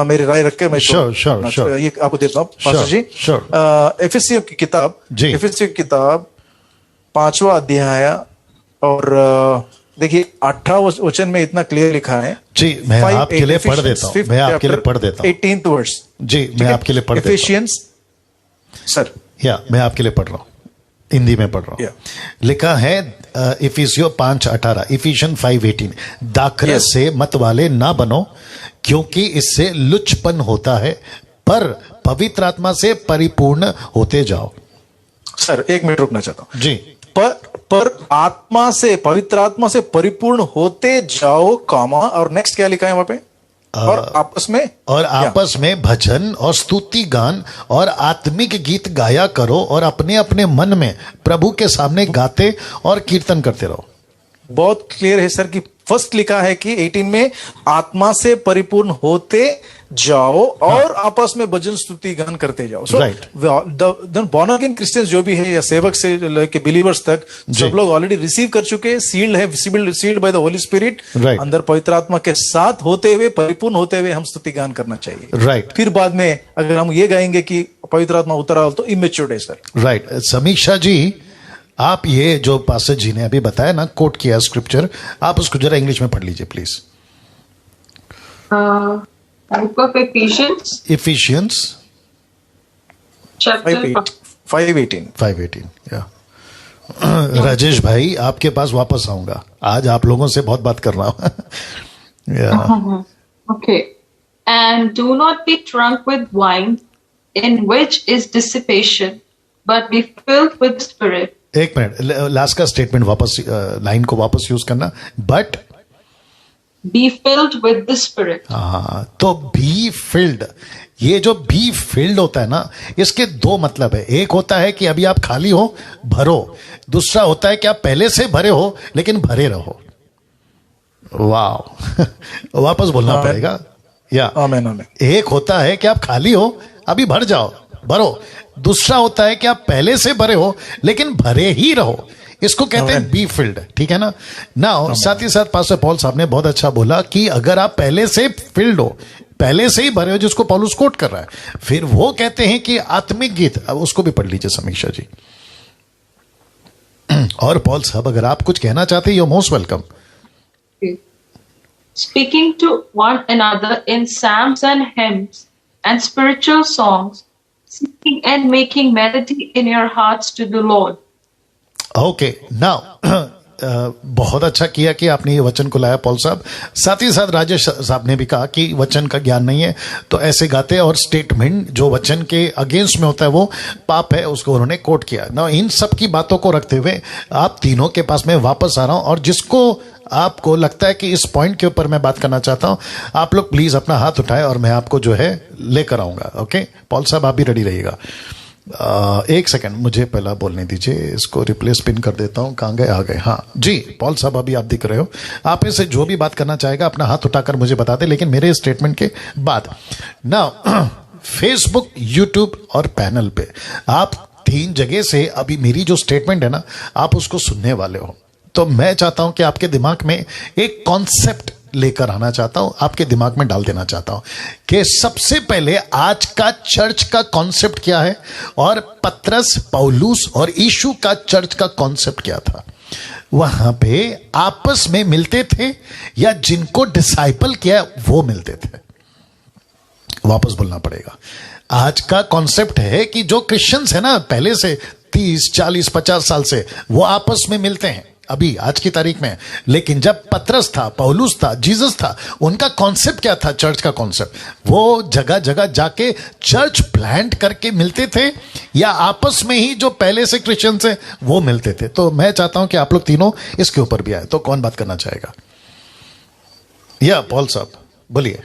मेरी राय रख के मैं ये आपको देता हूँ पास्टर जी। एफएससी की किताब 5वां अध्याय और देखिए 18 वचन में इतना क्लियर लिखा है जी। मैं आपके लिए पढ़ देता हूँ, 18th वर्स जी, मैं आपके लिए पढ़ देता हूँ। एफिशियंस सर, मैं आपके लिए पढ़ रहा हूँ, हिंदी में पढ़ रहा हूँ। लिखा है इफिसियों 5:18, इफिशियन 5:18, दाखरस से मत वाले ना बनो क्योंकि इससे लुचपन होता है, पर पवित्र आत्मा से परिपूर्ण होते जाओ। सर एक मिनट रुकना चाहता हूं जी। पर आत्मा से, पवित्र आत्मा से परिपूर्ण होते जाओ, कॉमा, और नेक्स्ट क्या लिखा है वहां पे? और आपस में भजन और स्तुति गान और आत्मिक गीत गाया करो और अपने अपने मन में प्रभु के सामने गाते और कीर्तन करते रहो। बहुत क्लियर है सर कि फर्स्ट लिखा है कि 18 में आत्मा से परिपूर्ण होते जाओ और आपस में भजन स्तुति गान करते जाओ। बॉर्न अगेन क्रिश्चियंस जो भी है या सेवक से लेके बिलीवर्स तक सब लोग ऑलरेडी रिसीव कर चुके हैं, सील्ड है, sealed by the holy spirit. अंदर पवित्र आत्मा के साथ होते हुए, परिपूर्ण होते हुए हम स्तुति गान करना चाहिए, राइट। फिर बाद में अगर हम ये गाएंगे कि पवित्र आत्मा उतरा तो इमेच्योर्ड है सर, राइट। समीक्षा जी, आप ये जो पास्टर जी ने अभी बताया ना, कोट किया स्क्रिप्चर, आप उसको जरा इंग्लिश में पढ़ लीजिए please. Book of Ephesians chapter 5:18 या राजेश भाई आपके पास वापस आऊंगा, आज आप लोगों से बहुत बात कर रहा हूं। Okay, and do not be drunk with wine in which is dissipation, but be filled with the Spirit. एक मिनट, लास्ट का स्टेटमेंट वापस, लाइन को वापस यूज करना, but be filled with the spirit. हाँ, तो बी फिल्ड, ये जो बी फिल्ड होता है ना, इसके दो मतलब है। एक होता है कि अभी आप खाली हो, भरो। दूसरा होता है कि आप पहले से भरे हो लेकिन भरे रहो, वाह वापस बोलना पड़ेगा या आमेन आमेन। एक होता है कि आप खाली हो, अभी भर जाओ, भरो। दूसरा होता है कि आप पहले से भरे हो लेकिन भरे ही रहो, इसको कहते हैं बी फिल्ड, ठीक है ना। नाउ साथ ही साथ पास्टर पॉल साहब ने बहुत अच्छा बोला कि अगर आप पहले से फिल्ड हो, पहले से ही भरे हो, जिसको पौलुस कोट कर रहा है, फिर वो कहते हैं कि आत्मिक गीत, अब उसको भी पढ़ लीजिए समीक्षा जी। और पॉल साहब अगर आप कुछ कहना चाहते हैं, you most welcome. Speaking to one another in psalms and hymns and spiritual songs, singing and making melody in your hearts to the Lord. Okay now बहुत अच्छा किया कि आपने ये वचन को लाया पॉल साहब। साथ ही साथ राजेश साहब ने भी कहा कि वचन का ज्ञान नहीं है तो ऐसे गाते, और स्टेटमेंट जो वचन के अगेंस्ट में होता है वो पाप है, उसको उन्होंने कोट किया ना। इन सब की बातों को रखते हुए आप तीनों के पास मैं वापस आ रहा हूं, और जिसको आपको लगता है कि इस पॉइंट के ऊपर मैं बात करना चाहता हूं, आप लोग प्लीज अपना हाथ उठाएं और मैं आपको जो है लेकर आऊंगा। ओके पॉल साहब आप भी रेडी रहिएगा। एक सेकंड मुझे पहला बोलने दीजिए, इसको रिप्लेस पिन कर देता हूं। कहां गए, आ गए, हाँ जी पॉल साहब अभी आप दिख रहे हो। आप इसे जो भी बात करना चाहेगा अपना हाथ उठाकर मुझे बता दे, लेकिन मेरे स्टेटमेंट के बाद ना फेसबुक, यूट्यूब और पैनल पे आप 3 जगह से अभी मेरी जो स्टेटमेंट है ना, आप उसको सुनने वाले हो। तो मैं चाहता हूं कि आपके दिमाग में एक कॉन्सेप्ट लेकर आना चाहता हूं, आपके दिमाग में डाल देना चाहता हूं कि सबसे पहले आज का चर्च का कॉन्सेप्ट क्या है, और पतरस, पौलुस और यीशु का चर्च का कॉन्सेप्ट क्या था। वहां पे आपस में मिलते थे या जिनको डिसाइपल किया वो मिलते थे। वापस बोलना पड़ेगा। आज का कॉन्सेप्ट है कि जो क्रिश्चियंस है ना, पहले से 30, 40, 50 साल से वो आपस में मिलते हैं अभी आज की तारीख में, लेकिन जब पतरस था, पौलुस था, जीसस था, उनका कॉन्सेप्ट क्या था, चर्च का कॉन्सेप्ट, वो जगह जगह जाके चर्च प्लांट करके मिलते थे या आपस में ही जो पहले से क्रिश्चियंस हैं वो मिलते थे। तो मैं चाहता हूं कि आप लोग तीनों इसके ऊपर भी आए। तो कौन बात करना चाहेगा? या पॉल साहब बोलिए।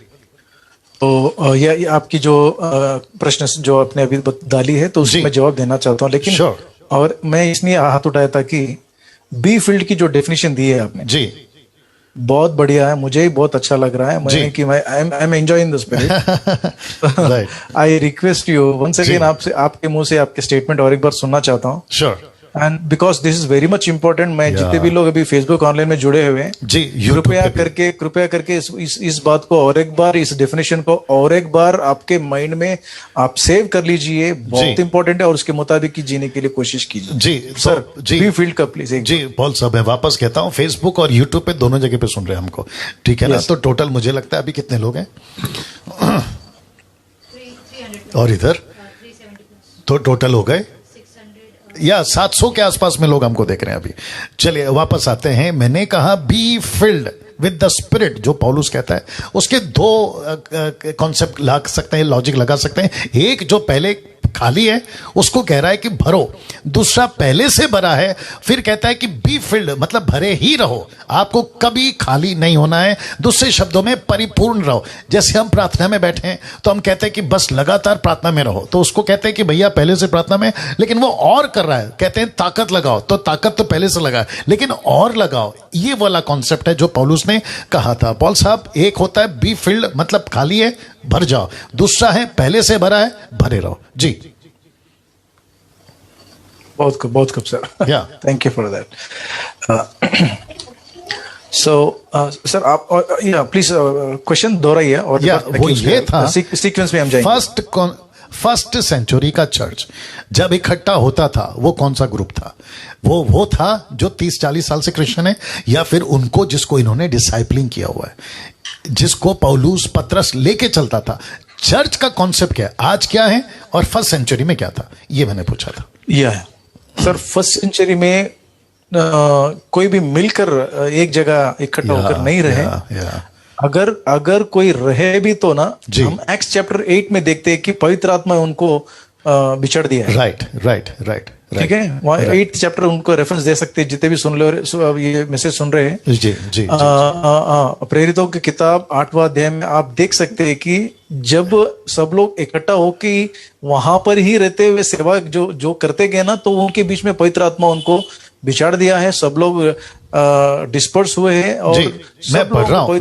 तो ये आपकी जो प्रश्न जो आपने अभी डाली है तो उसमें जवाब देना चाहता हूँ, लेकिन और मैं इसलिए हाथ उठाया था कि बी फील्ड की जो डेफिनेशन दी है आपने जी, बहुत बढ़िया है, मुझे ही बहुत अच्छा लग रहा है। मैं कि मैं I am enjoying the spirit. I request you once again, आपसे आपके मुंह से आपके स्टेटमेंट और एक बार सुनना चाहता हूँ। Sure. And because this is very much important, मैं जितने भी लोग अभी फेसबुक ऑनलाइन में जुड़े हुए हैं जी, कृपया करके इस बात को और एक बार, इस डेफिनेशन को और एक बार आपके माइंड में आप सेव कर लीजिए। बहुत इंपॉर्टेंट है और उसके मुताबिक जीने के लिए कोशिश कीजिए जी। सर जी बी फील्ड का प्लीज जी। पॉल साहब मैं वापस कहता हूँ, फेसबुक और यूट्यूब पे दोनों जगह पे सुन रहे हैं हमको, ठीक है ना। तो टोटल मुझे लगता है अभी कितने लोग हैं, और इधर तो टोटल हो गए या 700 के आसपास में लोग हमको देख रहे हैं अभी। चलिए वापस आते हैं। मैंने कहा be filled with the spirit, जो पौलुस कहता है, उसके 2 कॉन्सेप्ट लगा सकते हैं, लॉजिक लगा सकते हैं। एक जो पहले खाली है उसको कह रहा है कि भरो, दूसरा पहले से भरा है फिर कहता है कि बी फिल्ड मतलब भरे ही रहो, आपको कभी खाली नहीं होना है। दूसरे शब्दों में परिपूर्ण रहो। जैसे हम प्रार्थना में बैठे हैं तो हम कहते हैं कि बस लगातार प्रार्थना में रहो, तो उसको कहते हैं कि भैया पहले से प्रार्थना में, लेकिन वो और कर रहा है, कहते हैं ताकत लगाओ, तो ताकत तो पहले से लगा लेकिन और लगाओ। ये वाला कॉन्सेप्ट है जो पौलुस ने कहा था। पॉल साहब, एक होता है बी फिल्ड मतलब खाली है भर जाओ, दूसरा है पहले से भरा है भरे रहो जी। बहुत खूब सर, या thank you for that. So sir आप या प्लीज क्वेश्चन दोहराइए। और वो ये था, सीक्वेंस में हम जाएंगे। फर्स्ट सेंचुरी का चर्च जब इकट्ठा होता था वो कौन सा ग्रुप था? वो था जो 30-40 साल से क्रिश्चियन है, या फिर उनको जिसको इन्होंने डिसाइपलिंग किया हुआ है, जिसको पौलुस पतरस लेके चलता था। चर्च का कॉन्सेप्ट क्या है, आज क्या है, और फर्स्ट सेंचुरी में क्या था, ये मैंने पूछा था। सर फर्स्ट सेंचुरी में कोई भी मिलकर एक जगह इकट्ठा होकर नहीं रहे। अगर कोई रहे भी तो ना, हम एक्स चैप्टर 8 में देखते हैं कि पवित्र आत्मा उनको बिछड़ दिया है। राइट ठीक है, वहाँ 8th चैप्टर उनको रेफरेंस दे सकते हैं जितने भी सुन लो, ये मैसेज सुन रहे हैं जी। प्रेरितों की किताब 8वां अध्याय में आप देख सकते हैं कि जब सब लोग इकट्ठा होकर वहां पर ही रहते हुए सेवा जो करते गए ना, तो उनके बीच में पवित्र आत्मा उनको बिछाड़ दिया है, सब लोग डिस्पर्स हुए हैं और मैं पढ़ रहा हूँ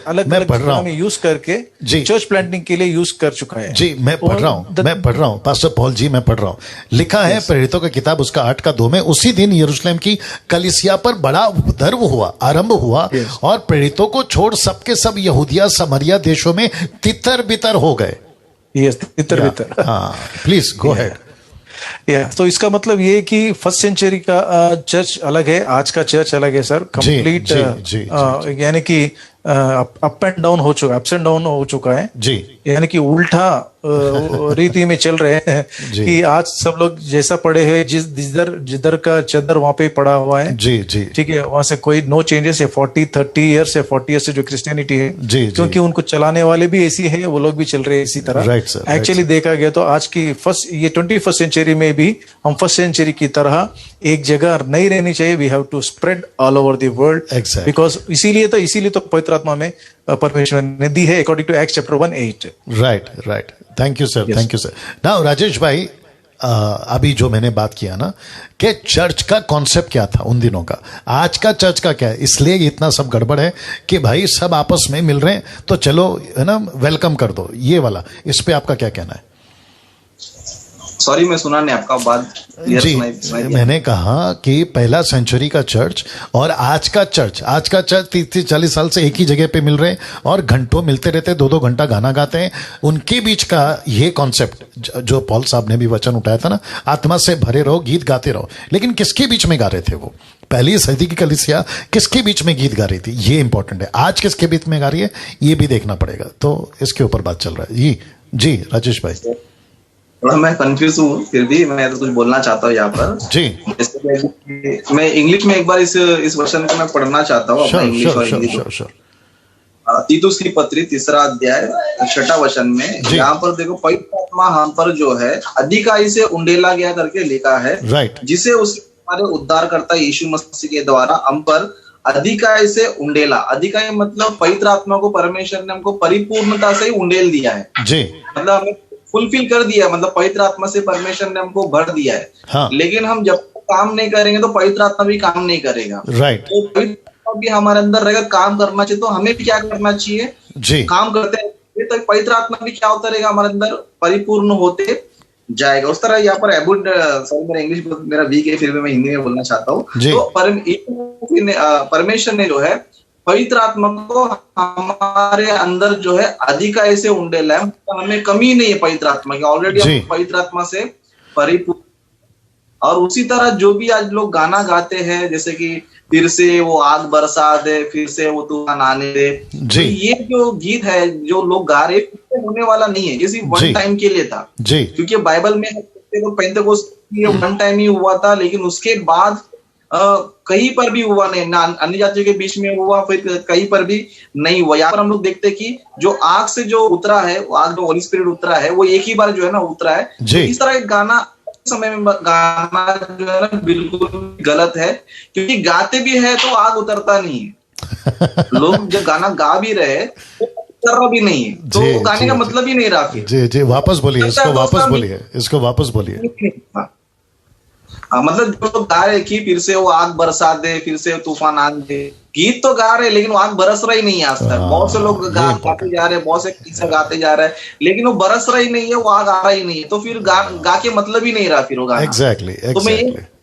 अलग अलग जगह में यूज करके चर्च प्लांटिंग के लिए यूज कर चुका है। जी मैं पढ़ रहा हूँ पास्टर पॉल जी, मैं पढ़ रहा हूँ। लिखा है प्रेरितों की किताब उसका 8:2 में, उसी दिन यरूशलेम की कलीसिया पर बड़ा उपद्रव आरंभ हुआ और प्रेरितों को छोड़ सबके सब यहूदिया समरिया देशों में तितर बितर हो गए। तितर बितर। हाँ प्लीज गो अहेड। तो इसका मतलब ये कि फर्स्ट सेंचुरी का चर्च अलग है, आज का चर्च अलग है सर। कंप्लीट यानी कि अप एंड डाउन हो चुका, अप्स एंड डाउन हो चुका है जी, यानी कि उल्टा रीति में चल रहे हैं कि आज सब लोग जैसा पड़े हैं, जिधर का चदर वहां पे पड़ा हुआ है। जी जी ठीक है, वहां से कोई नो चेंजेस है। 40-30 ईयर्स से 40 ईयर्स से जो क्रिश्चियनिटी है जी, क्योंकि उनको चलाने वाले भी ऐसी है, वो लोग भी चल रहे हैं इसी तरह। एक्चुअली देखा गया तो आज की ये 21st सेंचुरी में भी हम फर्स्ट सेंचुरी की तरह एक जगह नहीं रहनी चाहिए। We have to spread all over the world, because इसीलिए तो पवित्र आत्मा में परमेश्वर ने दी है, according to Acts chapter 1:8। Right. Thank you sir, thank you sir. Now Rajesh भाई, अभी जो मैंने बात किया ना कि चर्च का कॉन्सेप्ट क्या था उन दिनों का, आज का चर्च का क्या है, इसलिए इतना सब गड़बड़ है कि भाई सब आपस में मिल रहे हैं तो चलो है ना वेलकम कर दो, ये वाला। इस पे आपका क्या कहना है? सॉरी मैं सुना नहीं आपका बात। जी मैंने कहा कि पहला सेंचुरी का चर्च और आज का चर्च 30-40 साल से एक ही जगह पे मिल रहे हैं और घंटों मिलते रहते, 2-2 घंटा गाना गाते हैं। उनके बीच का ये कॉन्सेप्ट जो पॉल साहब ने भी वचन उठाया था ना, आत्मा से भरे रहो, गीत गाते रहो, लेकिन किसके बीच में गा रहे थे वो? पहली सदी की कलीसिया किसके बीच में गीत गा रही थी, ये इंपॉर्टेंट है। आज किसके बीच में गा रही है ये भी देखना पड़ेगा, तो इसके ऊपर बात चल रहा है। जी राजेश भाई। थोड़ा मैं कंफ्यूज हूँ, फिर भी मैं तो कुछ बोलना चाहता हूँ यहाँ पर जी। मैं इंग्लिश में एक बार इस वर्षन को मैं पढ़ना चाहता हूँ, इंग्लिश और हिंदी। तीतुस की पत्री 3रा अध्याय 6वां वचन में यहाँ पर देखो, पवित्र आत्मा हम पर जो है अधिकाई से उंडेला गया करके लिखा है, जिसे उसके हमारे उद्धारकर्ता यीशु मसीह के द्वारा हम पर अधिकाई से उंडेला। अधिकाई मतलब पवित्र आत्मा को परमेश्वर ने हमको परिपूर्णता से ही उंडेल दिया है जी, मतलब हमें फुलफिल कर दिया, मतलब पवित्र आत्मा से परमेश्वर ने हमको भर दिया है। हाँ। लेकिन हम जब काम नहीं करेंगे तो पवित्र आत्मा भी काम नहीं करेगा। राइट। तो पवित्र आत्मा भी हमारे अंदर रहेगा, काम करना चाहिए, तो हमें भी क्या करना चाहिए जी, काम करते हैं तो पवित्र आत्मा भी क्या होता रहेगा हमारे अंदर, परिपूर्ण होते जाएगा। उस तरह यहाँ पर एबुड, सॉरी मेरा इंग्लिश मेरा वीक है, फिर भी मैं हिंदी में बोलना चाहता हूँ। तो परमेश्वर ने जो है पवित्र आत्मा को हमारे अंदर जो है अधिकाई से उंडेला है, हमें कमी नहीं है पवित्र आत्मा की, ऑलरेडी हम पवित्र आत्मा से परिपूर्ण। और उसी तरह जो भी आज लोग गाना गाते हैं, जैसे कि फिर से वो आग बरसा दे, फिर से वो तूफान आने दे, तो ये जो गीत है जो लोग गा रहे होने वाला नहीं है, ये सिर्फ वन टाइम के लिए था जी। क्योंकि बाइबल में पेंटेकोस्ट वन टाइम ही हुआ था, लेकिन उसके बाद कहीं पर भी हुआ नहीं, ना अन्य जातियों के बीच में हुआ, फिर कहीं पर भी नहीं हुआ। यहाँ पर हम लोग देखते हैं कि जो आग से जो उतरा है, आग जो होली स्पिरिट उतरा है, वो एक ही बार जो है ना उतरा है। तो इस तरह एक गाना समय में गाना जो है ना बिल्कुल गलत है, क्योंकि गाते भी है तो आग उतरता नहीं है। लोग जब गाना गा भी रहे तो उतर रहा भी नहीं है, तो गाने का मतलब ही नहीं रहा। जी वापस बोलिए इसको वापस बोलिए। मतलब जो लोग गा रहे कि फिर से वो आग बरसा दे, फिर से तूफान आन दे, गीत तो गा रहे लेकिन वो आग बरस रही नहीं है आज तक। बहुत से लोग गाते जा रहे हैं, बहुत से किस्सा गाते जा रहे हैं, लेकिन वो बरस रही नहीं है, वो आग आ रही नहीं है, तो फिर गा के मतलब ही नहीं रहा फिर वो गाना। एग्जैक्टली। तो मैं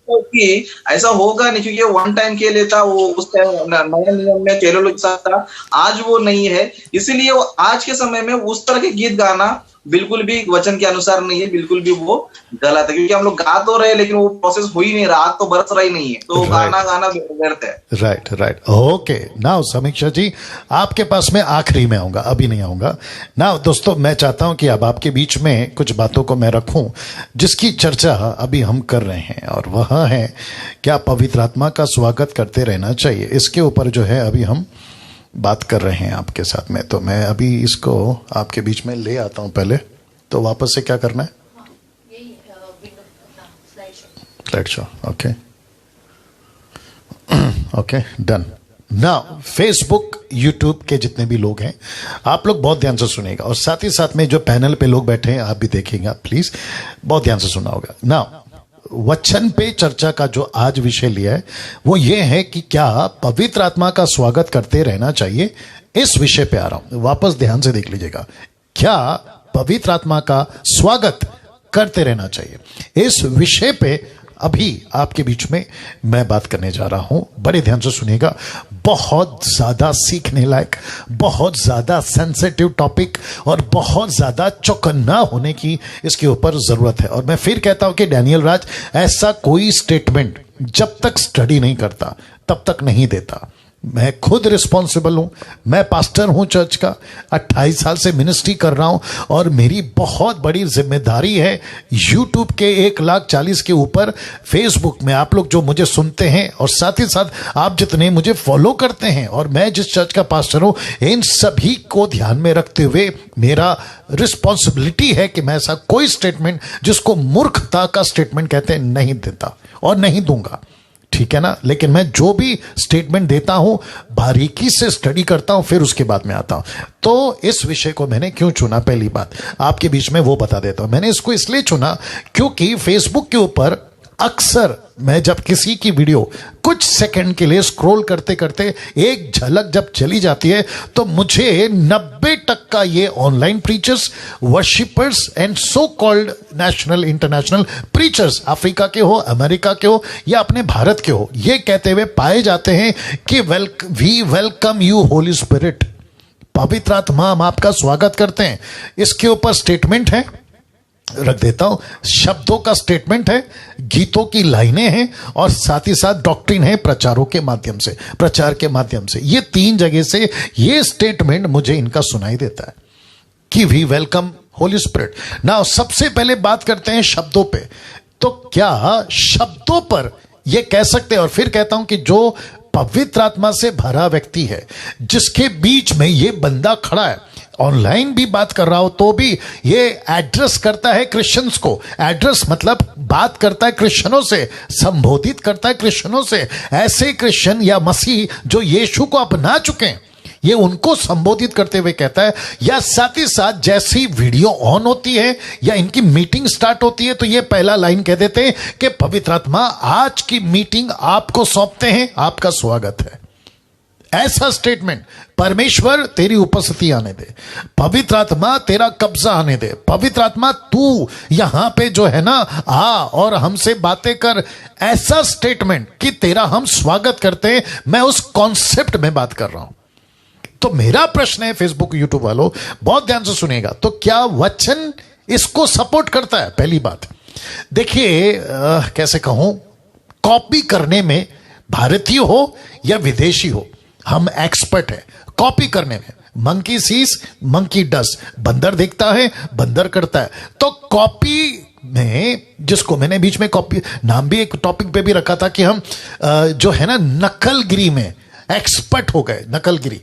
कि ऐसा होगा नहीं, क्योंकि वन टाइम के लिए था, वो उस टाइम नए नियम में चेलो लोग साथ था, आज वो नहीं है। इसीलिए वो आज के समय में उस तरह के गीत गाना बिल्कुल भी वचन के अनुसार नहीं है, बिल्कुल भी वो गलत है, क्योंकि हम लोग गा तो रहे लेकिन वो प्रोसेस हो ही नहीं रहा, आग तो बरस रही नहीं है, तो गाना व्यर्थ है। राइट। ओके, नाउ समीक्षा जी आपके पास में आखिरी में आऊंगा, अभी नहीं आऊंगा। नाउ दोस्तों, मैं चाहता हूं कि अब आपके बीच में कुछ बातों को मैं रखूं जिसकी चर्चा अभी हम कर रहे हैं, और वह है क्या पवित्र आत्मा का स्वागत करते रहना चाहिए। इसके ऊपर जो है अभी हम बात कर रहे हैं आपके साथ में। तो मैं अभी इसको आपके बीच में ले आता हूं। पहले तो वापस से क्या करना है, slide show. Okay done. Now Facebook YouTube के जितने भी लोग हैं, आप लोग बहुत ध्यान से सुनेगा, और साथ ही साथ में जो पैनल पे लोग बैठे हैं आप भी देखिएगा, प्लीज बहुत ध्यान से सुना होगा। नाउ वचन पे चर्चा का जो आज विषय लिया है वो ये है कि क्या पवित्र आत्मा का स्वागत करते रहना चाहिए। इस विषय पे आ रहा हूं, वापस ध्यान से देख लीजिएगा। क्या पवित्र आत्मा का स्वागत करते रहना चाहिए, इस विषय पे अभी आपके बीच में मैं बात करने जा रहा हूं। बड़े ध्यान से सुनिएगा, बहुत ज्यादा सीखने लायक, बहुत ज्यादा सेंसिटिव टॉपिक और बहुत ज्यादा चौकन्ना होने की इसके ऊपर जरूरत है। और मैं फिर कहता हूं कि डैनियल राज ऐसा कोई स्टेटमेंट जब तक स्टडी नहीं करता तब तक नहीं देता। मैं खुद रिस्पॉन्सिबल हूं, मैं पास्टर हूं चर्च का, 28 साल से मिनिस्ट्री कर रहा हूं और मेरी बहुत बड़ी जिम्मेदारी है यूट्यूब के 1,40,000 के ऊपर, फेसबुक में आप लोग जो मुझे सुनते हैं और साथ ही साथ आप जितने मुझे फॉलो करते हैं और मैं जिस चर्च का पास्टर हूं, इन सभी को ध्यान में रखते हुए मेरा रिस्पॉन्सिबिलिटी है कि मैं ऐसा कोई स्टेटमेंट जिसको मूर्खता का स्टेटमेंट कहते हैं नहीं देता और नहीं दूंगा, ठीक है ना। लेकिन मैं जो भी स्टेटमेंट देता हूं बारीकी से स्टडी करता हूं, फिर उसके बाद में आता हूं। तो इस विषय को मैंने क्यों चुना, पहली बात आपके बीच में वो बता देता हूं। मैंने इसको इसलिए चुना क्योंकि फेसबुक के ऊपर अक्सर मैं जब किसी की वीडियो कुछ सेकंड के लिए स्क्रॉल करते करते एक झलक जब चली जाती है तो मुझे 90% ये online preachers, worshippers and so called national international preachers, Africa के हो, अमेरिका के हो या अपने भारत के हो, ये कहते हुए पाए जाते हैं कि we welcome you holy spirit, पवित्र आत्मा हम आपका स्वागत करते हैं। इसके ऊपर स्टेटमेंट है, रख देता हूं, शब्दों का स्टेटमेंट है, गीतों की लाइनें हैं और साथ ही साथ डॉक्ट्रिन है प्रचारों के माध्यम से, प्रचार के माध्यम से। ये 3 जगह से ये स्टेटमेंट मुझे इनका सुनाई देता है कि we welcome holy spirit. Now सबसे पहले बात करते हैं शब्दों पे। तो क्या शब्दों पर ये कह सकते हैं, और फिर कहता हूं कि जो पवित्र आत्मा से भरा व्यक्ति है, जिसके बीच में ये बंदा खड़ा है, ऑनलाइन भी बात कर रहा हो तो भी ये एड्रेस करता है क्रिश्चियंस को, एड्रेस मतलब बात करता है क्रिश्चियनों से, संबोधित करता है क्रिश्चियनों से, ऐसे क्रिश्चियन या मसीह जो यीशु को अपना चुके हैं, ये उनको संबोधित करते हुए कहता है। या साथ ही साथ जैसी वीडियो ऑन होती है या इनकी मीटिंग स्टार्ट होती है तो ये पहला लाइन कह देते हैं कि पवित्र आत्मा आज की मीटिंग आपको सौंपते हैं, आपका स्वागत है। ऐसा स्टेटमेंट, परमेश्वर तेरी उपस्थिति आने दे, पवित्र आत्मा तेरा कब्जा आने दे, पवित्र आत्मा तू यहां पे जो है ना आ और हमसे बातें कर, ऐसा स्टेटमेंट कि तेरा हम स्वागत करते हैं। मैं उस कॉन्सेप्ट में बात कर रहा हूं। तो मेरा प्रश्न है फेसबुक यूट्यूब वालों, बहुत ध्यान से सुनेगा, तो क्या वचन इसको सपोर्ट करता है? पहली बात देखिए, कैसे कहूं, कॉपी करने में भारतीय हो या विदेशी हो, हम एक्सपर्ट हैं कॉपी करने में। मंकी सीज मंकी डस, बंदर देखता है बंदर करता है। तो कॉपी में, जिसको मैंने बीच में कॉपी नाम भी एक टॉपिक पे भी रखा था कि हम जो है ना नकलगिरी में एक्सपर्ट हो गए। नकलगिरी,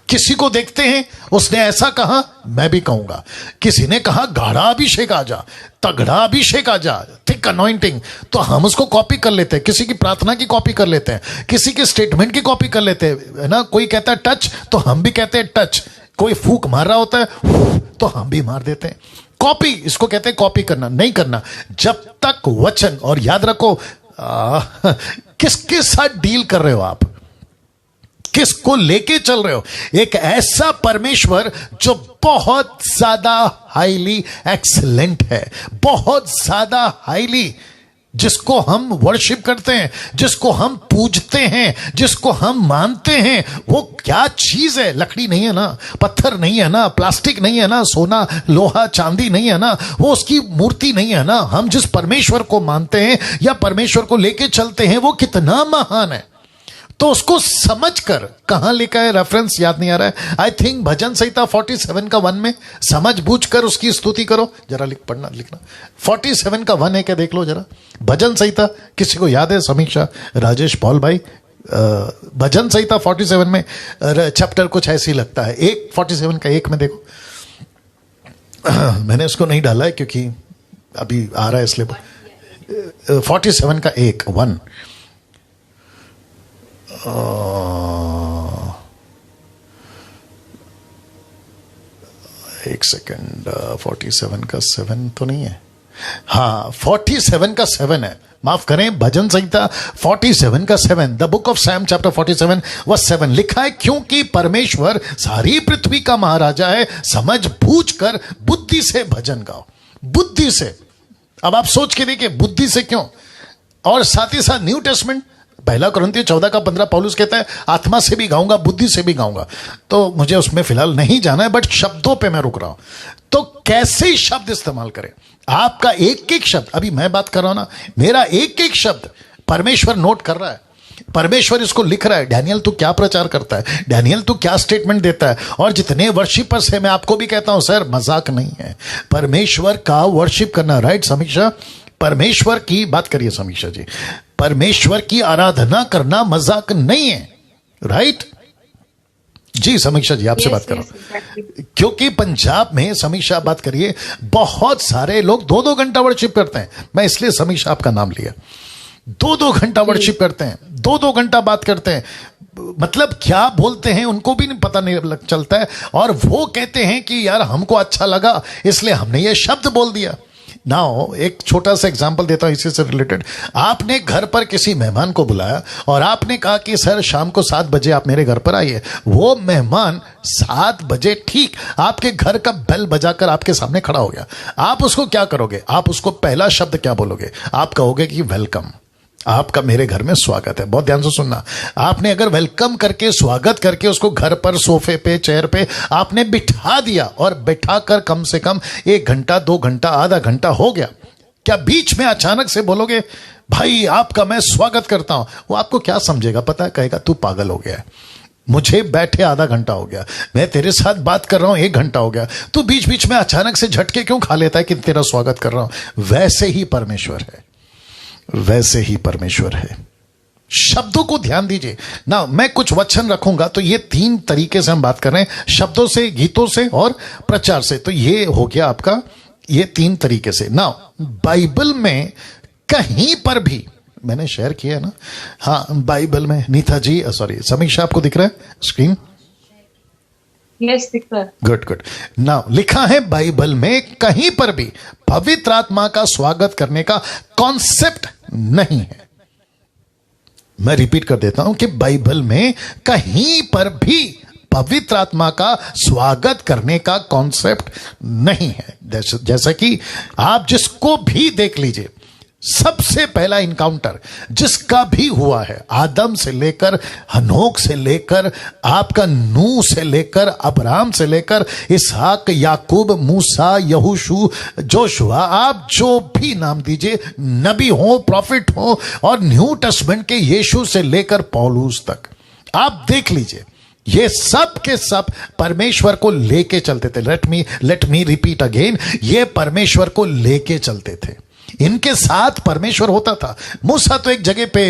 किसी को देखते हैं उसने ऐसा कहा मैं भी कहूंगा, किसी ने कहा गाढ़ा अभिषेक आ जा, तगड़ा अभिषेक आ जा, थिक अनॉइंटिंग, तो हम उसको कॉपी कर लेते हैं। किसी की प्रार्थना की कॉपी कर लेते हैं, किसी के स्टेटमेंट की कॉपी कर लेते हैं, है ना। कोई कहता है टच तो हम भी कहते हैं टच, कोई फूक मार रहा होता है तो हम भी मार देते हैं। कॉपी, इसको कहते हैं कॉपी करना। नहीं करना जब तक वचन, और याद रखो किसके साथ डील कर रहे हो आप, किसको लेके चल रहे हो। एक ऐसा परमेश्वर जो बहुत ज्यादा हाईली एक्सीलेंट है, बहुत ज्यादा हाईली, जिसको हम वर्शिप करते हैं, जिसको हम पूजते हैं, जिसको हम मानते हैं, वो क्या चीज है? लकड़ी नहीं है ना, पत्थर नहीं है ना, प्लास्टिक नहीं है ना, सोना लोहा चांदी नहीं है ना, वो उसकी मूर्ति नहीं है ना। हम जिस परमेश्वर को मानते हैं या परमेश्वर को लेके चलते हैं वो कितना महान है। तो उसको समझकर, कहां लिखा है रेफरेंस याद नहीं आ रहा है, आई थिंक भजन संहिता 47 का 1 में, समझ बूझ कर उसकी स्तुति करो। जरा लिखना 47 का 1 है क्या, देख लो जरा। भजन संहिता किसी को याद है? समीक्षा, राजेश, पॉल भाई, भजन संहिता 47 में चैप्टर कुछ ऐसी लगता है, 47 का 1 में देखो। मैंने उसको नहीं डाला है क्योंकि अभी आ रहा है इसलिए। 47 का 1 एक सेकेंड, 47 का 7 तो नहीं है, हाँ, 47 का 7 है, माफ करें, भजन संहिता 47 का 7, the book of Psalm chapter 47 verse 7 लिखा है, क्योंकि परमेश्वर सारी पृथ्वी का महाराजा है, समझ बूझ कर बुद्धि से भजन गाओ। बुद्धि से। अब आप सोच के देखिए, बुद्धि से क्यों? और साथ ही साथ न्यू टेस्टमेंट 1 कुरिन्थियों 14 का 15 पौलुस कहता है, आत्मा से भी गाऊंगा, बुद्धि से भी गाऊंगा। तो मुझे उसमें फिलहाल नहीं जाना है, बट शब्दों पे मैं रुक रहा हूं। तो कैसे शब्द इस्तेमाल करें? आपका एक एक शब्द, अभी मैं बात कर रहा हूं ना, मेरा एक एक शब्द परमेश्वर नोट कर रहा है, परमेश्वर इसको लिख रहा है। डैनियल तू क्या प्रचार करता है, डैनियल तू क्या स्टेटमेंट देता है। और जितने वर्शिपर्स है, मैं आपको भी कहता हूं सर, मजाक नहीं है परमेश्वर का वर्शिप करना। राइट समीक्षा? परमेश्वर की बात करिए समीक्षा जी, परमेश्वर की आराधना करना मजाक नहीं है। राइट जी समीक्षा जी, आपसे बात कर रहा हूं, क्योंकि पंजाब में, समीक्षा बात करिए, बहुत सारे लोग 2-2 घंटा वर्शिप करते हैं। मैं इसलिए समीक्षा आपका नाम लिया। 2-2 घंटा वर्शिप करते हैं, 2-2 घंटा बात करते हैं, मतलब क्या बोलते हैं उनको भी नहीं पता नहीं चलता है। और वो कहते हैं कि यार हमको अच्छा लगा इसलिए हमने ये शब्द बोल दिया। नाउ एक छोटा सा एग्जांपल देता हूं इसी से रिलेटेड। आपने घर पर किसी मेहमान को बुलाया और आपने कहा कि सर शाम को 7 बजे आप मेरे घर पर आइए। वो मेहमान 7 बजे ठीक आपके घर का बेल बजाकर आपके सामने खड़ा हो गया। आप उसको क्या करोगे? आप उसको पहला शब्द क्या बोलोगे? आप कहोगे कि वेलकम, आपका मेरे घर में स्वागत है। बहुत ध्यान से सुनना। आपने अगर वेलकम करके, स्वागत करके उसको घर पर सोफे पे, चेयर पे आपने बिठा दिया और बिठाकर कम से कम 1 घंटा, 2 घंटा, आधा घंटा हो गया, क्या बीच में अचानक से बोलोगे भाई आपका मैं स्वागत करता हूं? वो आपको क्या समझेगा पता है? कहेगा तू पागल हो गया है, मुझे बैठे आधा घंटा हो गया, मैं तेरे साथ बात कर रहा हूं 1 घंटा हो गया, तू बीच बीच में अचानक से झटके क्यों खा लेता है कि तेरा स्वागत कर रहा हूं। वैसे ही परमेश्वर है, वैसे ही परमेश्वर है। शब्दों को ध्यान दीजिए ना। मैं कुछ वचन रखूंगा तो ये 3 तरीके से हम बात कर रहे हैं, शब्दों से, गीतों से और प्रचार से। तो ये हो गया आपका, ये 3 तरीके से ना। बाइबल में कहीं पर भी मैंने शेयर किया ना, हाँ बाइबल में, नीता जी सॉरी समीक्षा, आपको दिख रहा है स्क्रीन? यस दिख रहा है। Good good. नाउ लिखा है बाइबल में कहीं पर भी पवित्र आत्मा का स्वागत करने का कॉन्सेप्ट नहीं है। मैं रिपीट कर देता हूं कि बाइबल में कहीं पर भी पवित्र आत्मा का स्वागत करने का कॉन्सेप्ट नहीं है। जैसा कि आप जिसको भी देख लीजिए, सबसे पहला इनकाउंटर जिसका भी हुआ है, आदम से लेकर, हनोक से लेकर, आपका नूह से लेकर, अब्राहम से लेकर, इसहाक, याकूब, मूसा, यहोशू, जोशुआ, आप जो भी नाम दीजिए, नबी हो, प्रॉफिट हो, और न्यू टेस्टमेंट के यीशु से लेकर पौलुस तक, आप देख लीजिए, ये सब के सब परमेश्वर को लेके चलते थे। लेट मी रिपीट अगेन, ये परमेश्वर को लेके चलते थे, इनके साथ परमेश्वर होता था। मूसा तो एक जगह पे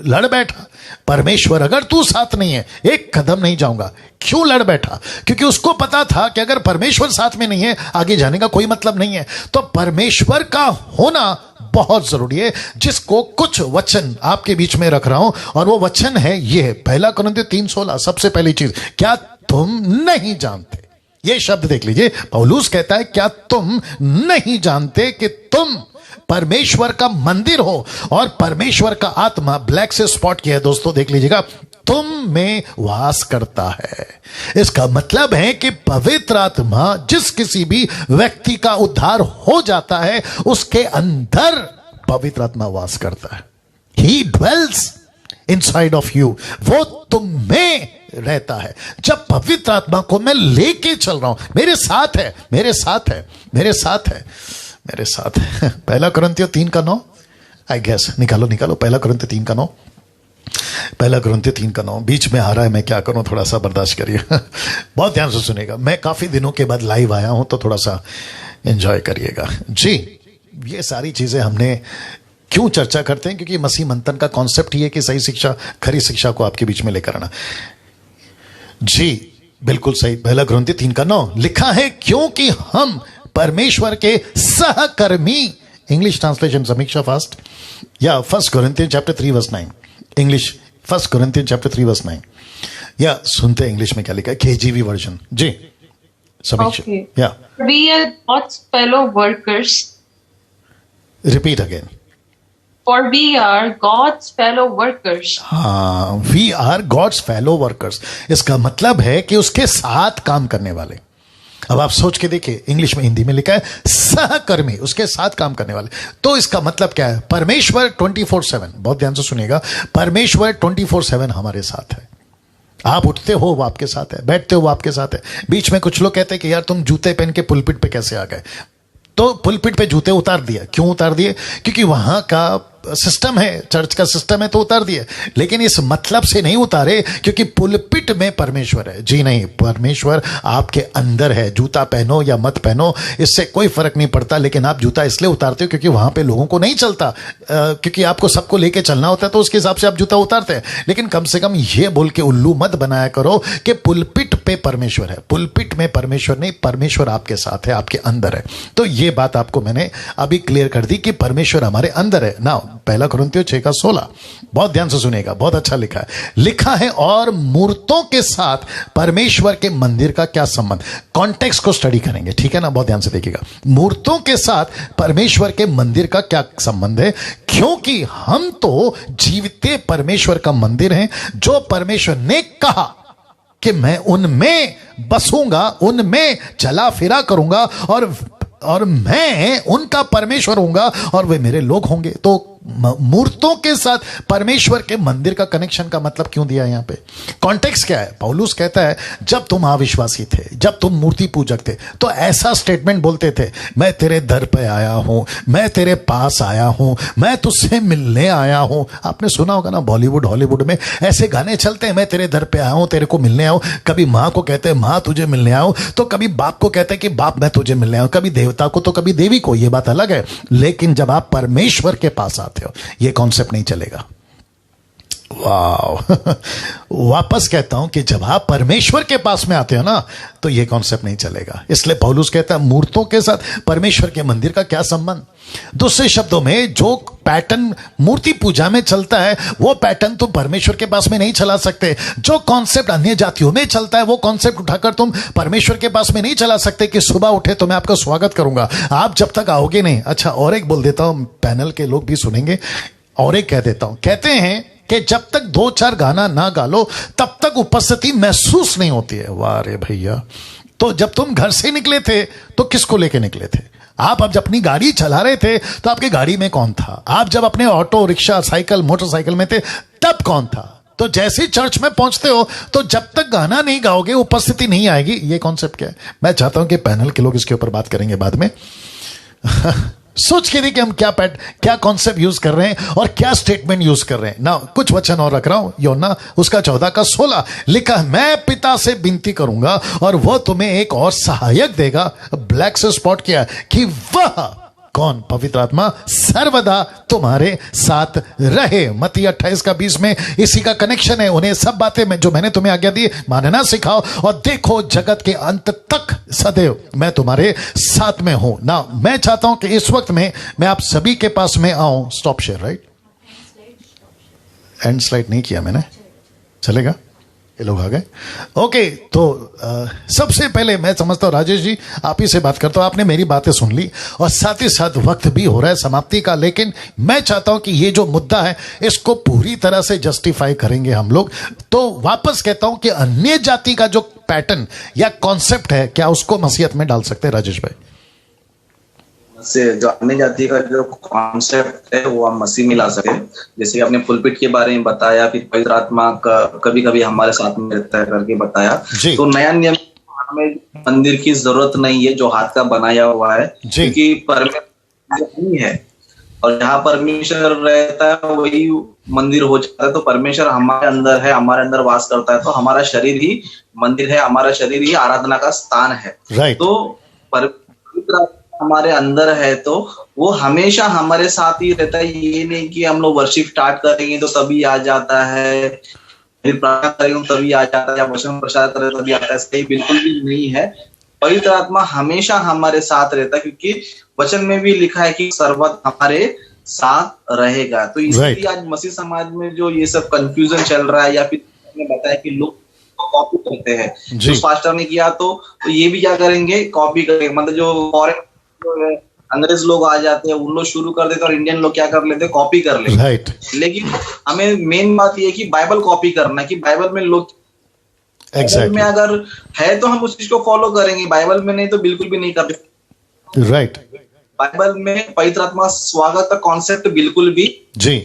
लड़ बैठा, परमेश्वर अगर तू साथ नहीं है 1 कदम नहीं जाऊंगा। क्यों लड़ बैठा? क्योंकि उसको पता था कि अगर परमेश्वर साथ में नहीं है आगे जाने का कोई मतलब नहीं है। तो परमेश्वर का होना बहुत जरूरी है, जिसको कुछ वचन आपके बीच में रख रहा हूं, और वो वचन है ये 1 कुरिन्थियों 3:16। सबसे पहली चीज, क्या तुम नहीं जानते? ये शब्द देख लीजिए, पौलुस कहता है क्या तुम नहीं जानते कि तुम परमेश्वर का मंदिर हो और परमेश्वर का आत्मा, ब्लैक से स्पॉट किया है दोस्तों, देख लीजिएगा, तुम में वास करता है। इसका मतलब है कि पवित्र आत्मा जिस किसी भी व्यक्ति का उद्धार हो जाता है, उसके अंदर पवित्र आत्मा वास करता है। ही ड्वेल्स इनसाइड ऑफ यू, वो तुम में रहता है। जब पवित्र आत्मा को मैं लेके चल रहा हूं, मेरे साथ है, मेरे साथ है, मेरे साथ है, मेरे साथ है। 1 कुरिन्थियों 3:9, आई गेस, निकालो 1 कुरिन्थियों 3:9, 1 कुरिन्थियों 3:9। बीच में आ रहा है, मैं क्या करूं, थोड़ा सा बर्दाश्त करिए। बहुत ध्यान से सुनिएगा, मैं काफी दिनों के बाद लाइव आया हूं, तो थोड़ा सा एंजॉय करिएगा जी। ये सारी चीजें हमने क्यों चर्चा करते हैं? क्योंकि मसीह मंथन का कॉन्सेप्ट ही है कि सही शिक्षा, खरी शिक्षा को आपके बीच में लेकर आना जी। बिल्कुल सही। 1 कुरिन्थियों 3:9 लिखा है, क्योंकि हम परमेश्वर के सहकर्मी। इंग्लिश ट्रांसलेशन समीक्षा फास्ट, या 1 Corinthian chapter 3:9 English, 1 Corinthian chapter 3:9, या सुनते इंग्लिश में क्या लिखा है, केजीवी वर्जन जी समीक्षा। Okay. या We are God's fellow workers repeat again. For we are God's fellow workers. हाँ, we are God's fellow workers, इसका मतलब है कि उसके साथ काम करने वाले। अब आप सोच के देखिए, इंग्लिश में, हिंदी में लिखा है सहकर्मी, उसके साथ काम करने वाले। तो इसका मतलब क्या है? परमेश्वर 24/7, बहुत ध्यान से सुनिएगा, परमेश्वर 24/7 हमारे साथ है। आप उठते हो वो आपके साथ है, बैठते हो वो आपके साथ है। बीच में कुछ लोग कहते हैं कि यार तुम जूते पहन के पुलपिट पे कैसे आ गए? तो पुलपिट पे जूते उतार दिया। क्यों उतार दिए? क्योंकि वहां का सिस्टम है, चर्च का सिस्टम है, तो उतार दिए। लेकिन इस मतलब से नहीं उतारे क्योंकि पुलपिट में परमेश्वर है। जी नहीं, परमेश्वर आपके अंदर है। जूता पहनो या मत पहनो, इससे कोई फर्क नहीं पड़ता। लेकिन आप जूता इसलिए उतारते हो क्योंकि वहां पे लोगों को नहीं चलता, क्योंकि आपको सबको लेके चलना होता है, तो उसके हिसाब से आप जूता उतारते हैं। लेकिन कम से कम ये बोल के उल्लू मत बनाया करो कि पुलपिट पे परमेश्वर है। पुलपिट में परमेश्वर नहीं, परमेश्वर आपके साथ है, आपके अंदर है। तो ये बात आपको मैंने अभी क्लियर कर दी कि परमेश्वर हमारे अंदर है ना। पहला कुरिन्थियों 6:16, बहुत ध्यान से सुनेगा, बहुत अच्छा लिखा है। लिखा है, और मूर्तों के साथ परमेश्वर के मंदिर का क्या संबंध? कॉन्टेक्स्ट को स्टडी करेंगे, ठीक है ना, बहुत ध्यान से देखिएगा। मूर्तों के साथ परमेश्वर के मंदिर का क्या संबंध है? क्योंकि हम तो जीवते परमेश्वर का मंदिर हैं, जो परमेश्वर ने कहा कि मैं उनमें बसूंगा, उनमें चला फिरा करूंगा, और मैं उनका परमेश्वर होऊंगा और वे मेरे लोग होंगे। तो मूर्तों के साथ परमेश्वर के मंदिर का कनेक्शन का मतलब क्यों दिया यहां पे? कॉन्टेक्स्ट क्या है? पौलुस कहता है, जब तुम अविश्वासी थे, जब तुम मूर्ति पूजक थे, तो ऐसा स्टेटमेंट बोलते थे, मैं तेरे दर पे आया हूं, मैं तेरे पास आया हूं, मैं तुझसे मिलने आया हूं। आपने सुना होगा ना, बॉलीवुड हॉलीवुड में ऐसे गाने चलते हैं, मैं तेरे दर पे आया हूं, तेरे को मिलने आया हूं। कभी मां को कहते हैं मां तुझे मिलने आया हूं, तो कभी बाप को कहते हैं कि बाप मैं तुझे मिलने आया हूं, कभी देवता को तो कभी देवी को, ये बात अलग है। लेकिन जब आप परमेश्वर के पास आते हो, ये कॉन्सेप्ट नहीं चलेगा। वाह वापस कहता हूं कि जब आप परमेश्वर के पास में आते हो ना, तो ये कॉन्सेप्ट नहीं चलेगा। इसलिए पौलुस कहता है, मूर्तों के साथ परमेश्वर के मंदिर का क्या संबंध? दूसरे शब्दों में, जो पैटर्न मूर्ति पूजा में चलता है, वो पैटर्न तुम परमेश्वर के पास में नहीं चला सकते। जो कॉन्सेप्ट अन्य जातियों में चलता है, वो कॉन्सेप्ट उठाकर तुम परमेश्वर के पास में नहीं चला सकते कि सुबह उठे तो मैं आपका स्वागत करूंगा, आप जब तक आओगे नहीं। अच्छा, और एक बोल देता हूं, पैनल के लोग भी सुनेंगे, और एक कह देता हूं, कहते हैं कि जब तक 2-4 गाना ना गा लो, तब तक उपस्थिति महसूस नहीं होती है। वाह रे भैया, तो जब तुम घर से निकले थे तो किसको लेके निकले थे? आप अब जब अपनी गाड़ी चला रहे थे तो आपकी गाड़ी में कौन था? आप जब अपने ऑटो, रिक्शा, साइकिल, मोटरसाइकिल में थे, तब कौन था? तो जैसे ही चर्च में पहुंचते हो, तो जब तक गाना नहीं गाओगे, उपस्थिति नहीं आएगी। ये कॉन्सेप्ट क्या है? मैं चाहता हूं कि पैनल के लोग इसके ऊपर बात करेंगे बाद में। सोच के देखिए हम क्या कॉन्सेप्ट यूज कर रहे हैं और क्या स्टेटमेंट यूज कर रहे हैं ना। कुछ वचन और रख रहा हूं, योना उसका 14:16 लिखा है, मैं पिता से विनती करूंगा और वह तुम्हें एक और सहायक देगा। ब्लैक से स्पॉट किया है कि वह कौन? पवित्र आत्मा सर्वदा तुम्हारे साथ रहे। मत्ती 28:20 में इसी का कनेक्शन है। उन्हें सब बातें में जो मैंने तुम्हें आज्ञा दी मानना सिखाओ, और देखो जगत के अंत तक सदैव मैं तुम्हारे साथ में हूं ना। मैं चाहता हूं कि इस वक्त में मैं आप सभी के पास में आऊं। Stop share, right? And slide नहीं किया मैंने, चलेगा? ये लोग आ गए। ओके, तो सबसे पहले मैं समझता हूं, राजेश जी आप ही से बात करता हूं। आपने मेरी बातें सुन ली और साथ ही साथ वक्त भी हो रहा है समाप्ति का, लेकिन मैं चाहता हूं कि ये जो मुद्दा है इसको पूरी तरह से जस्टिफाई करेंगे हम लोग। तो वापस कहता हूं कि अन्य जाति का जो पैटर्न या कॉन्सेप्ट है, क्या उसको मसीहत में डाल सकते हैं राजेश भाई? से जो अन्य जाति का जो कॉन्सेप्ट है वो हम मसीह में ला सके। जैसे कि आपने पुलपिट के बारे में बताया, फिर पवित्र आत्मा का कभी कभी हमारे साथ में रहता है करके बताया। तो नया नियम हमें मंदिर की जरूरत नहीं है जो हाथ का बनाया हुआ है, क्योंकि परमेश्वर नहीं है, और जहाँ परमेश्वर रहता है वही मंदिर हो जाता है। तो परमेश्वर हमारे अंदर है, हमारे अंदर वास करता है, तो हमारा शरीर ही मंदिर है, हमारा शरीर ही आराधना का स्थान है। तो पवित्र हमारे अंदर है तो वो हमेशा हमारे साथ ही रहता है। ये नहीं कि हम लोग वर्शिप स्टार्ट करेंगे तो तभी आ जाता है, फिर प्रार्थना करेंगे तभी आ जाता है, या वचन प्रचार करें तभी आता है, सही बिल्कुल भी नहीं है। पवित्र आत्मा हमेशा हमारे साथ रहता है, क्योंकि वचन में भी लिखा है कि सर्वदा हमारे साथ रहेगा। तो इसलिए आज मसीह समाज में जो ये सब कंफ्यूजन चल रहा है, या फिर बताया कि लोग कॉपी करते हैं, जो पास्टर ने किया तो ये भी क्या करेंगे, कॉपी करेंगे। मतलब जो फॉरेन अंग्रेज लोग आ जाते हैं, उन लोग शुरू कर देते हैं और इंडियन लोग क्या कर लेते हैं, कॉपी कर लेते हैं। राइट। लेकिन हमें मेन बात ये है कि बाइबल कॉपी करना है, कि बाइबल में लोग एग्जैक्टली में अगर है तो हम उस चीज को फॉलो करेंगे, बाइबल में नहीं तो बिल्कुल भी नहीं करते। राइट। बाइबल में पवित्र आत्मा स्वागत का कॉन्सेप्ट बिल्कुल भी जी।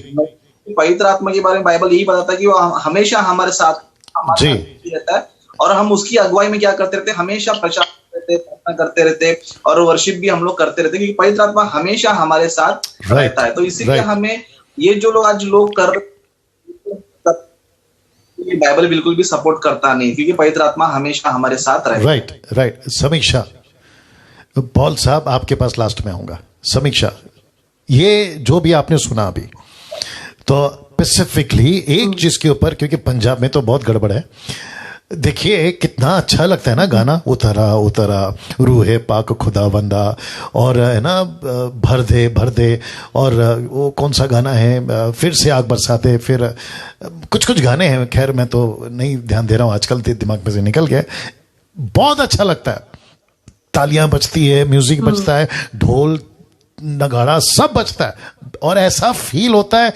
पवित्र आत्मा के बारे में बाइबल यही बताता है कि वो हमेशा हमारे साथ रहता है, और हम उसकी अगुवाई में क्या करते रहते हैं, हमेशा प्रचार करते, प्रार्थना करते रहते, और वर्शिप भी हम लोग करते रहते, क्योंकि पवित्र आत्मा हमेशा हमारे साथ रहता है। तो इसीलिए हमें ये जो लोग आज लोग कर बाइबल बिल्कुल भी सपोर्ट करता नहीं, क्योंकि पवित्र आत्मा हमेशा हमारे साथ रहता है। Right right. समीक्षा, पॉल साहब आपके पास लास्ट में आऊंगा। समीक्षा, ये जो भी आपने सुना अभी, तो स्पेसिफिकली एक चीज के ऊपर, क्योंकि पंजाब में तो बहुत गड़बड़ है, देखिए कितना अच्छा लगता है ना गाना, उतरा उतरा रूहे पाक खुदावंदा, और है ना भर दे, और वो कौन सा गाना है, फिर से आग बरसाते, फिर कुछ गाने हैं, खैर मैं तो नहीं ध्यान दे रहा हूँ आजकल, दिमाग में से निकल गया। बहुत अच्छा लगता है, तालियां बजती है, म्यूजिक बजता है, ढोल नगाड़ा सब बजता है, और ऐसा फील होता है,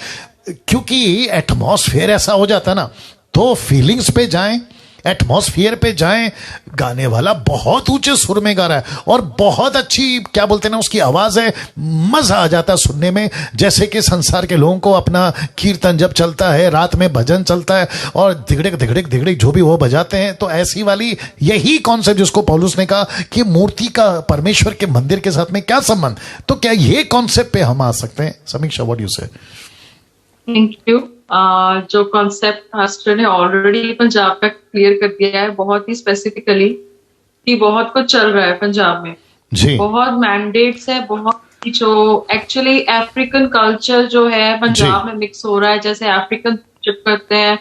क्योंकि एटमॉस्फेयर ऐसा हो जाता है ना, तो फीलिंग्स पे जाएं, एटमॉस्फेयर पे जाएं। गाने वाला बहुत ऊंचे सुर में गा रहा है, और बहुत अच्छी क्या बोलते हैं ना उसकी आवाज है, मजा आ जाता है सुनने में। जैसे कि संसार के लोगों को अपना कीर्तन जब चलता है, रात में भजन चलता है, और धिगड़िक धिगड़िक धिगड़िक जो भी वो बजाते हैं, तो ऐसी वाली यही कॉन्सेप्ट जिसको पौलुस ने कहा कि मूर्ति का परमेश्वर के मंदिर के साथ में क्या संबंध, तो क्या ये कॉन्सेप्ट पे हम आ सकते हैं? समीक्षा, व्हाट यू से? Thank you. जो कॉन्सेप्ट मास्टर ने ऑलरेडी पंजाब का क्लियर कर दिया है बहुत ही स्पेसिफिकली, कि बहुत कुछ चल रहा है पंजाब में जी, बहुत मैंडेट्स है, बहुत जो एक्चुअली अफ्रीकन कल्चर जो है पंजाब में मिक्स हो रहा है, जैसे अफ्रीकन चिप करते हैं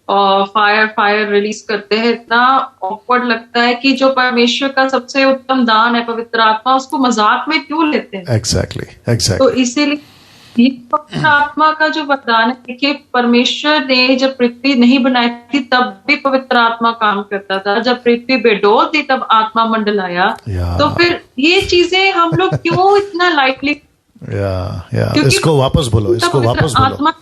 और फायर रिलीज करते हैं, इतना ऑकवर्ड लगता है कि जो परमेश्वर का सबसे उत्तम दान है पवित्र आत्मा, उसको मजाक में क्यों लेते हैं? एग्जैक्टली। तो इसीलिए पवित्र आत्मा का जो वरदान है कि परमेश्वर ने जब पृथ्वी नहीं बनाई थी तब भी पवित्र आत्मा काम करता था, जब पृथ्वी बेडोल थी तब आत्मा मंडलाया। तो फिर ये चीजें हम लोग क्यों इतना लाइटली, इसको वापस बोलो, इसको वापस बोलो। आत्मा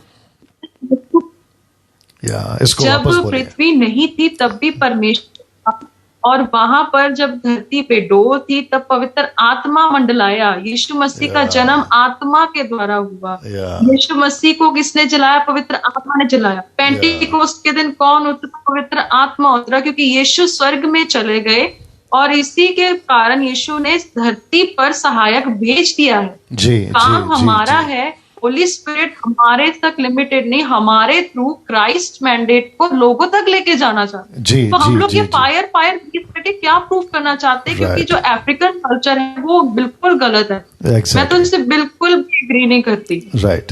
इसको जब वापस बोलो। पृथ्वी नहीं थी तब भी परमेश्वर, और वहां पर जब धरती पे डोल थी तब पवित्र आत्मा मंडलाया। यीशु मसीह का जन्म आत्मा के द्वारा हुआ। यीशु मसीह को किसने जलाया? पवित्र आत्मा ने जलाया। पेंटिकोस्ट के दिन कौन उतरा? पवित्र आत्मा उतरा, क्योंकि यीशु स्वर्ग में चले गए, और इसी के कारण यीशु ने धरती पर सहायक भेज दिया है। काम हमारा है, होली स्पिरिट हमारे तक लिमिटेड नहीं, हमारे थ्रू क्राइस्ट मैंडेट को लोगों तक लेके जाना चाहते हैं। तो हम लोग ये फायर क्या प्रूव करना चाहते हैं? क्योंकि जो अफ्रीकन कल्चर है वो बिल्कुल गलत है। मैं तो इससे बिल्कुल भी एग्री नहीं करती।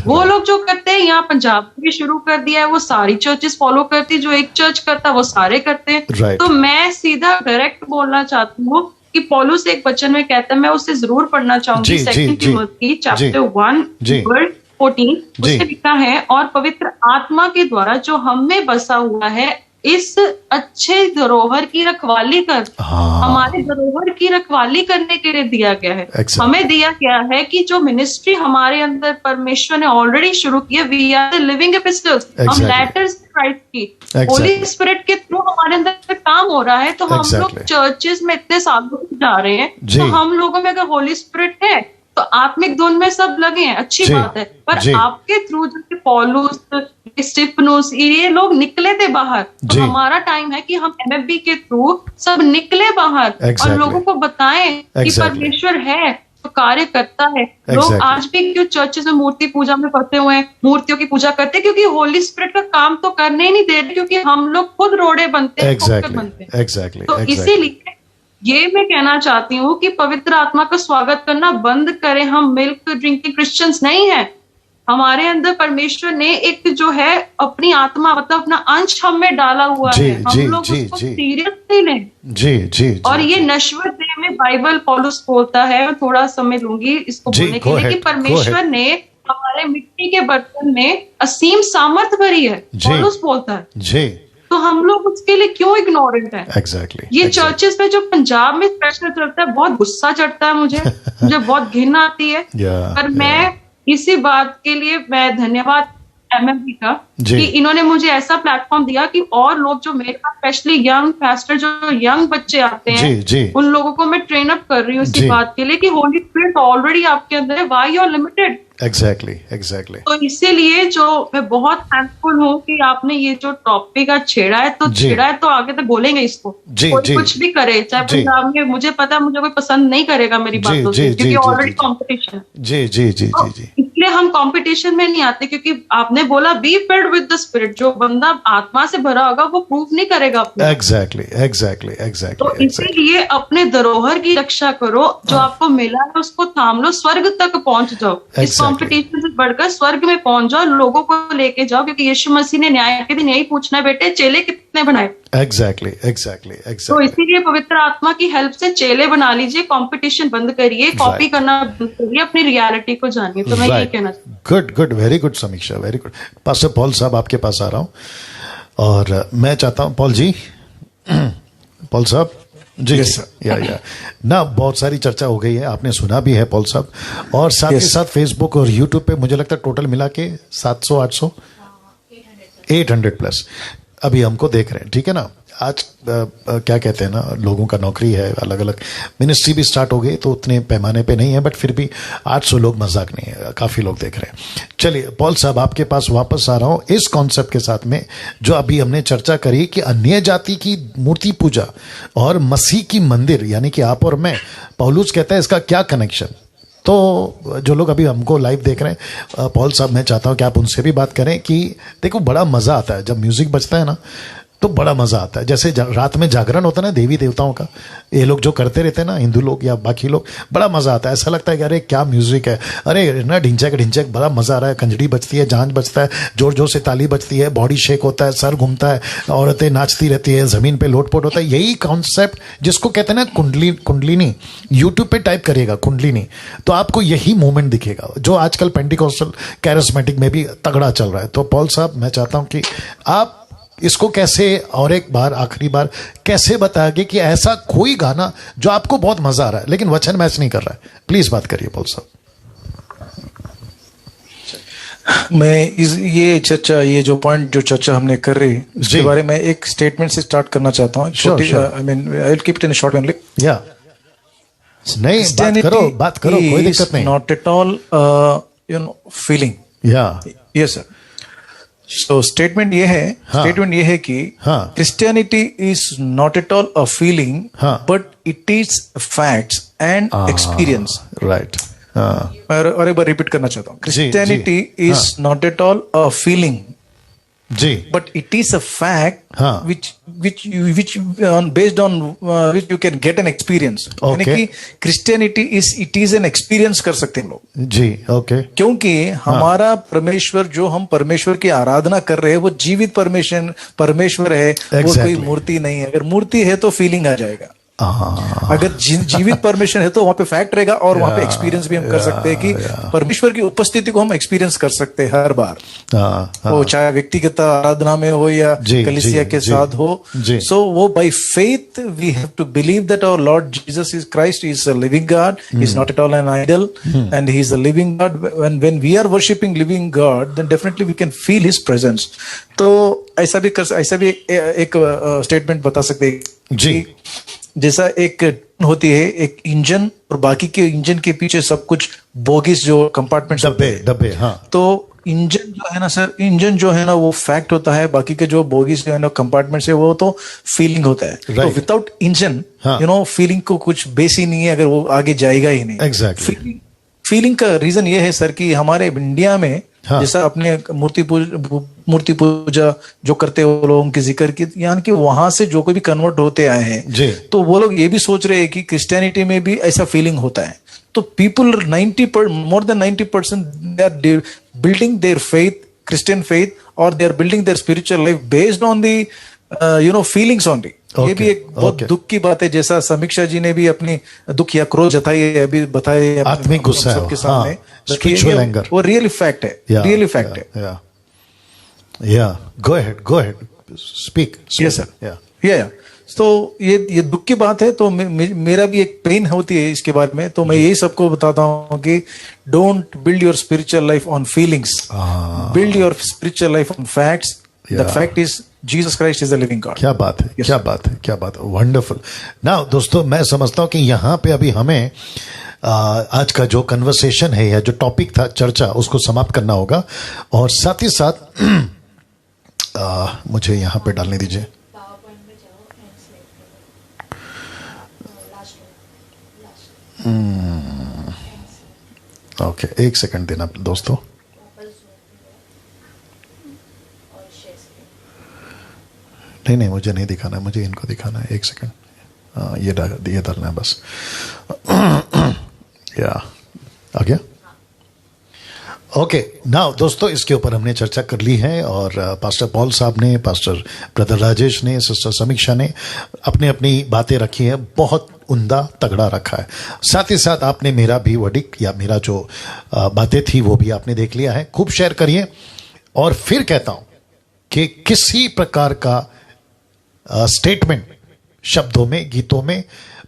वो लोग जो करते हैं, यहाँ पंजाब में शुरू कर दिया है, वो सारी चर्चेस फॉलो करती है, जो एक चर्च करता है वो सारे करते हैं। तो मैं सीधा डायरेक्ट बोलना चाहती हूँ कि पौलुस एक वचन में कहता है, मैं उसे जरूर पढ़ना चाहूंगी, 2 तिमोथी चैप्टर 1 वर्स 14, उसमें लिखा है, और पवित्र आत्मा के द्वारा जो हम में बसा हुआ है, इस अच्छे धरोहर की रखवाली कर, हमारे धरोहर की रखवाली करने के लिए दिया गया है। हमें दिया गया है कि जो मिनिस्ट्री हमारे अंदर परमेश्वर ने ऑलरेडी शुरू की है, we are the living epistles, हम लेटर्स क्राइस्ट की, होली स्पिरिट के थ्रू हमारे अंदर काम हो रहा है। तो हम लोग चर्चेस में इतने सालों से जा रहे हैं, तो हम लोगों में अगर होली स्पिरिट है तो आत्मिक धुन में सब लगे हैं, अच्छी बात है। पर आपके थ्रू जैसे पौलुस, स्टिफनुस, ये लोग निकले थे बाहर, तो हमारा टाइम है कि हम MFB के थ्रू सब निकले बाहर और लोगों को बताएं कि परमेश्वर है तो कार्य करता है। लोग आज भी क्यों चर्चेस में मूर्ति पूजा में फंसे हुए हैं, मूर्तियों की पूजा करते हैं, क्योंकि होली स्पिरिट का काम तो करने ही नहीं दे रहे, क्योंकि हम लोग खुद रोड़े बनते हैं। तो इसीलिए ये मैं कहना चाहती हूँ कि पवित्र आत्मा का स्वागत करना बंद करें। हम मिल्क ड्रिंकिंग क्रिश्चियंस नहीं है। हमारे अंदर परमेश्वर ने एक जो है अपनी आत्मा, मतलब अपना अंश हम में डाला हुआ है, हम लोग उसको सीरियसली लें। और ये नश्वर देह में बाइबल पौलुस बोलता है, मैं थोड़ा समय लूंगी इसको बोलने के लिए, कि परमेश्वर ने हमारे मिट्टी के बर्तन में असीम सामर्थ भरी है, पौलुस बोलता है। तो हम लोग उसके लिए क्यों इग्नोरेंट है? एग्जैक्टली ये चर्चेस में जो पंजाब में प्रेशर चलता है, बहुत गुस्सा चढ़ता है मुझे बहुत घिन आती है। पर मैं इसी बात के लिए मैं धन्यवाद MMP का कि इन्होंने मुझे ऐसा प्लेटफॉर्म दिया कि और लोग जो मेरे पास, स्पेशली यंग पास्टर, जो यंग बच्चे आते हैं, उन लोगों को मैं ट्रेन अप कर रही हूँ इसी बात के लिए कि होली स्पिरिट ऑलरेडी आपके अंदर है, why you are limited. Exactly. तो इसीलिए जो मैं बहुत थैंकफुल हूँ कि आपने ये जो टॉपिक आज छेड़ा है, तो आगे तक बोलेंगे इसको, कोई कुछ भी करे, चाहे पंजाब में, मुझे पता है मुझे कोई पसंद नहीं करेगा मेरी बातों से, क्योंकि ऑलरेडी कॉम्पिटिशन है। इसलिए हम कंपटीशन में नहीं आते, क्योंकि आपने बोला be filled with the spirit, जो बंदा आत्मा से भरा होगा वो प्रूव नहीं करेगा अपने। एग्जैक्टली। तो इसीलिए अपने धरोहर की रक्षा करो, जो आपको मिला है उसको थाम लो, स्वर्ग तक पहुंच जाओ, इस कंपटीशन से बढ़कर स्वर्ग में पहुंच जाओ, लोगों को लेके जाओ, क्योंकि यीशु मसीह ने न्याय के दिन यही पूछना है, बेटे चेले कितने बनाए? एग्जैक्टली। तो इसीलिए पवित्र आत्मा की हेल्प से चेले बना लीजिए, कंपटीशन बंद करिए, कॉपी करना बंद करिए, अपनी रियलिटी को जानिए। तो मैं यही कहना चाहती हूँ। गुड, वेरी गुड समीक्षा, वेरी गुड। पास्टर पॉल साहब आपके पास आ रहा हूँ, और मैं चाहता हूँ पॉल जी, पॉल साहब जी, या ना, बहुत सारी चर्चा हो गई है, आपने सुना भी है पॉल साहब, और साथ ही साथ फेसबुक और यूट्यूब पे मुझे लगता है टोटल मिला के 700 800 प्लस अभी हमको देख रहे हैं, ठीक है ना। आज क्या कहते हैं ना, लोगों का नौकरी है, अलग अलग मिनिस्ट्री भी स्टार्ट हो गई, तो उतने पैमाने पे नहीं है, बट फिर भी 800 लोग मजाक नहीं है, काफ़ी लोग देख रहे हैं। चलिए पॉल साहब आपके पास वापस आ रहा हूँ इस कॉन्सेप्ट के साथ में, जो अभी हमने चर्चा करी कि अन्य जाति की मूर्ति पूजा और मसीह की मंदिर, यानी कि आप और मैं, पौलुस कहता है इसका क्या कनेक्शन। तो जो लोग अभी हमको लाइव देख रहे हैं, पॉल साहब मैं चाहता हूँ कि आप उनसे भी बात करें कि देखो बड़ा मज़ा आता है जब म्यूज़िक बजता है ना, तो बड़ा मज़ा आता है। जैसे रात में जागरण होता है ना देवी देवताओं का, ये लोग जो करते रहते हैं ना, हिंदू लोग या बाकी लोग, बड़ा मज़ा आता है। ऐसा लगता है कि अरे क्या म्यूज़िक है, अरे ना ढिंचक बड़ा मज़ा आ रहा है, कंजड़ी बजती है, झांझ बजता है, जोर जोर से ताली बजती है, बॉडी शेक होता है, सर घूमता है, औरतें नाचती रहती है, ज़मीन पे लोटपोट होता है। यही कॉन्सेप्ट जिसको कहते हैं ना कुंडलिनी, यूट्यूब पे टाइप करिएगा कुंडलिनी, तो आपको यही मूवमेंट दिखेगा, जो आजकल पेंटिकॉस्टल कैरिस्मेटिक में भी तगड़ा चल रहा है। तो पॉल साहब मैं चाहता हूँ कि आप इसको कैसे, और एक बार आखिरी बार कैसे बताएंगे कि ऐसा कोई गाना जो आपको बहुत मजा आ रहा है लेकिन वचन मैच नहीं कर रहा है। प्लीज बात करिए पॉल साहब। मैं ये चर्चा, ये जो पॉइंट जो चर्चा हमने कर रही उसके बारे में एक स्टेटमेंट से स्टार्ट करना चाहता हूँ। I mean I will keep it in short only. या नहीं, बात करो कोई दिक्कत नहीं। Not at all feeling. या यस सर। So statement ये है कि Christianity is not at all a feeling, but it is facts and experience. Right. और एक बार रिपीट करना चाहता हूँ। Christianity is not at all a feeling, but it is a fact which based on which you can get an experience. यानी कि Christianity is an experience कर सकते हैं लोग जी। ओके। क्योंकि हमारा परमेश्वर, जो हम परमेश्वर की आराधना कर रहे हैं, वो जीवित परमेश्वर है। वो कोई मूर्ति नहीं है। अगर मूर्ति है तो फीलिंग आ जाएगा, अगर जीवित परमेश्वर है तो वहां पे फैक्ट रहेगा, और वहां पे एक्सपीरियंस भी हम कर सकते हैं कि परमेश्वर की उपस्थिति को हम एक्सपीरियंस कर सकते हैं हर बार, वो चाहे व्यक्तिगत आराधना में हो या कलीसिया के साथ हो। सो वो by faith we have to believe that our Lord Jesus is Christ is a living God, is not at all an idol, and he is a living God. When we are worshipping living God, then definitely we can feel his presence. तो ऐसा भी एक statement बता सकते हैं जी, जैसा एक होती है एक इंजन, और बाकी के इंजन के पीछे सब कुछ बोगीज जो कंपार्टमेंट डब्बे। तो इंजन जो है ना सर, इंजन जो है ना वो फैक्ट होता है, बाकी के जो बोगीज जो है ना कंपार्टमेंट से, वो तो फीलिंग होता है। तो विदाउट इंजन फीलिंग को कुछ बेस ही नहीं है, अगर वो आगे जाएगा ही नहीं। एग्जैक्टली। फीलिंग का रीजन ये है सर कि हमारे इंडिया में जैसा अपने मूर्ति पूजा जो करते हैं वो लोगों की जिक्र की, यानी कि वहां से जो कोई भी कन्वर्ट होते आए हैं, तो वो लोग ये भी सोच रहे हैं कि क्रिश्चियनिटी में भी ऐसा फीलिंग होता है। तो people more than 90% they are building their faith, Christian faith, और they are building their spiritual life based on the feelings only. ये भी एक बहुत दुख की बात है, जैसा समीक्षा जी ने भी अपनी दुख या क्रोध जताई है, अभी बताए आत्मिक गुस्सा सबके सामने, स्पिरिचुअल एंगर, वो रियली फैक्ट है, रियली फैक्ट है। या go ahead. Speak. Yes sir, या तो ये दुख की बात है, तो मेरा भी एक पेन होती है इसके बारे में। तो मैं यही सबको बताता हूँ कि don't build your spiritual life on feelings, build your spiritual life on facts. The fact is Jesus Christ is the living God. क्या बात है, क्या बात है, क्या बात है, वंडरफुल। नाउ दोस्तों, मैं समझता हूँ कि यहाँ पे अभी हमें आज का जो कन्वर्सेशन है या जो टॉपिक था चर्चा, उसको समाप्त करना होगा। और साथ ही साथ मुझे यहाँ पे डालने दीजिए। ओके, एक सेकंड देना दोस्तों। नहीं, मुझे नहीं दिखाना है, मुझे इनको दिखाना है। एक सेकंड, ये डालना है बस। या आ गया। ओके, नाउ दोस्तों, इसके ऊपर हमने चर्चा कर ली है और पास्टर पॉल साहब ने, पास्टर ब्रदर राजेश ने, सिस्टर समीक्षा ने अपनी अपनी बातें रखी हैं, बहुत उम्दा तगड़ा रखा है। साथ ही साथ आपने मेरा भी वर्डिक या मेरा जो बातें थी वो भी आपने देख लिया है। खूब शेयर करिए। और फिर कहता हूं कि किसी प्रकार का स्टेटमेंट शब्दों में, गीतों में,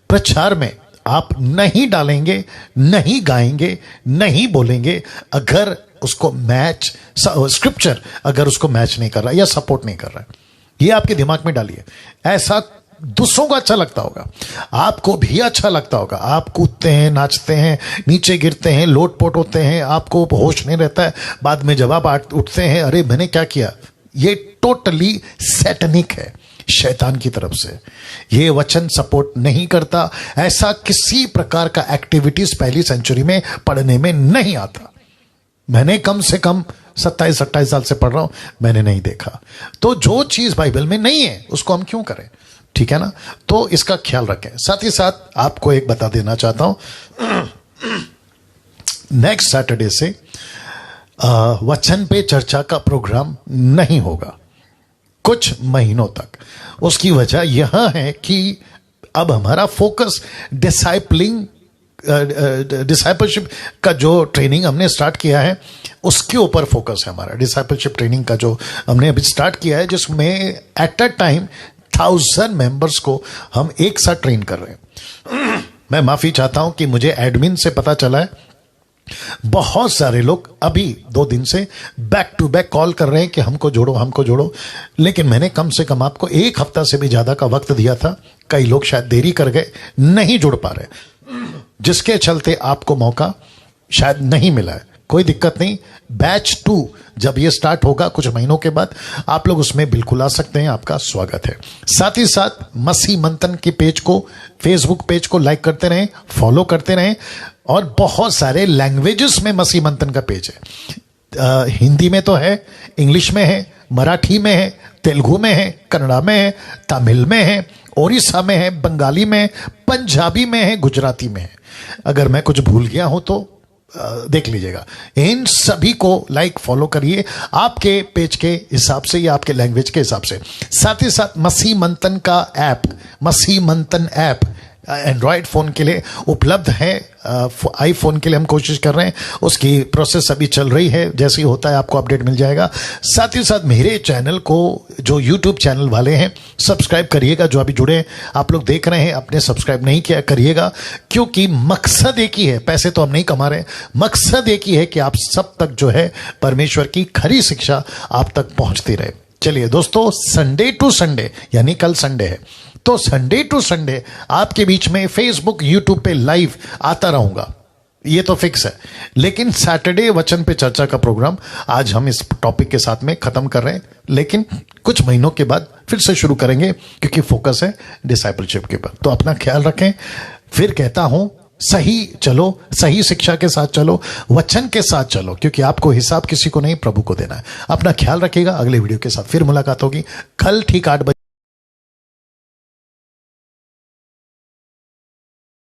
प्रचार में आप नहीं डालेंगे, नहीं गाएंगे, नहीं बोलेंगे अगर उसको मैच, स्क्रिप्चर अगर उसको मैच नहीं कर रहा या सपोर्ट नहीं कर रहा है। ये आपके दिमाग में डालिए। ऐसा दूसरों को अच्छा लगता होगा, आपको भी अच्छा लगता होगा। आप कूदते हैं, नाचते हैं, नीचे गिरते हैं, लोटपोट होते हैं, आपको होश नहीं रहता है, बाद में जब आप उठते हैं, अरे मैंने क्या किया। ये टोटली सैटनिक है, शैतान की तरफ से। ये वचन सपोर्ट नहीं करता। ऐसा किसी प्रकार का एक्टिविटीज पहली सेंचुरी में पढ़ने में नहीं आता। मैंने कम से कम 27-28 साल से पढ़ रहा हूं, मैंने नहीं देखा। तो जो चीज बाइबल में नहीं है उसको हम क्यों करें, ठीक है ना। तो इसका ख्याल रखें। साथ ही साथ आपको एक बता देना चाहता हूं, नेक्स्ट सैटरडे से वचन पे चर्चा का प्रोग्राम नहीं होगा कुछ महीनों तक। उसकी वजह यह है कि अब हमारा फोकस डिसाइपलशिप का जो ट्रेनिंग हमने स्टार्ट किया है उसके ऊपर फोकस है हमारा। डिसाइपलशिप ट्रेनिंग का जो हमने अभी स्टार्ट किया है, जिसमें एट अ टाइम 1000 मेंबर्स को हम एक साथ ट्रेन कर रहे हैं। मैं माफी चाहता हूं कि मुझे एडमिन से पता चला है बहुत सारे लोग अभी 2 दिन से बैक टू बैक कॉल कर रहे हैं कि हमको जोड़ो, लेकिन मैंने कम से कम आपको 1 हफ्ता से भी ज्यादा का वक्त दिया था। कई लोग शायद देरी कर गए, नहीं जुड़ पा रहे, जिसके चलते आपको मौका शायद नहीं मिला है। कोई दिक्कत नहीं, बैच 2 जब ये स्टार्ट होगा कुछ महीनों के बाद, आप लोग उसमें बिल्कुल आ सकते हैं, आपका स्वागत है। साथ ही साथ मसीह मंथन के पेज को, फेसबुक पेज को लाइक करते रहें, फॉलो करते रहें। और बहुत सारे लैंग्वेजेस में मसीह मंथन का पेज है। हिंदी में तो है, इंग्लिश में है, मराठी में है, तेलुगु में है, कन्नड़ा में है, तमिल में है, ओडिशा में है, बंगाली में है, पंजाबी में है, गुजराती में है। अगर मैं कुछ भूल गया हूं तो देख लीजिएगा। इन सभी को लाइक फॉलो करिए आपके पेज के हिसाब से या आपके लैंग्वेज के हिसाब से। साथ ही साथ मसीह मंथन का ऐप, मसीह मंथन ऐप एंड्रॉयड फोन के लिए उपलब्ध है। आईफोन के लिए हम कोशिश कर रहे हैं, उसकी प्रोसेस अभी चल रही है। जैसे ही होता है आपको अपडेट मिल जाएगा। साथ ही साथ मेरे चैनल को जो यूट्यूब चैनल वाले हैं सब्सक्राइब करिएगा। जो अभी जुड़े आप लोग देख रहे हैं, अपने सब्सक्राइब नहीं किया करिएगा, क्योंकि मकसद एक ही है, पैसे तो हम नहीं कमा रहे, मकसद एक ही है कि आप सब तक जो है परमेश्वर की खरी शिक्षा आप तक पहुंचती रहे। चलिए दोस्तों, संडे टू संडे यानी कल संडे है, तो संडे टू संडे आपके बीच में फेसबुक, यूट्यूब पे लाइव आता रहूंगा, ये तो फिक्स है। लेकिन सैटरडे वचन पे चर्चा का प्रोग्राम आज हम इस टॉपिक के साथ में खत्म कर रहे हैं, लेकिन कुछ महीनों के बाद फिर से शुरू करेंगे, क्योंकि फोकस है डिसाइपलशिप के ऊपर। तो अपना ख्याल रखें। फिर कहता हूं, सही चलो, सही शिक्षा के साथ चलो, वचन के साथ चलो, क्योंकि आपको हिसाब किसी को नहीं, प्रभु को देना है। अपना ख्याल रखिएगा। अगले वीडियो के साथ फिर मुलाकात होगी कल ठीक 8 बजे।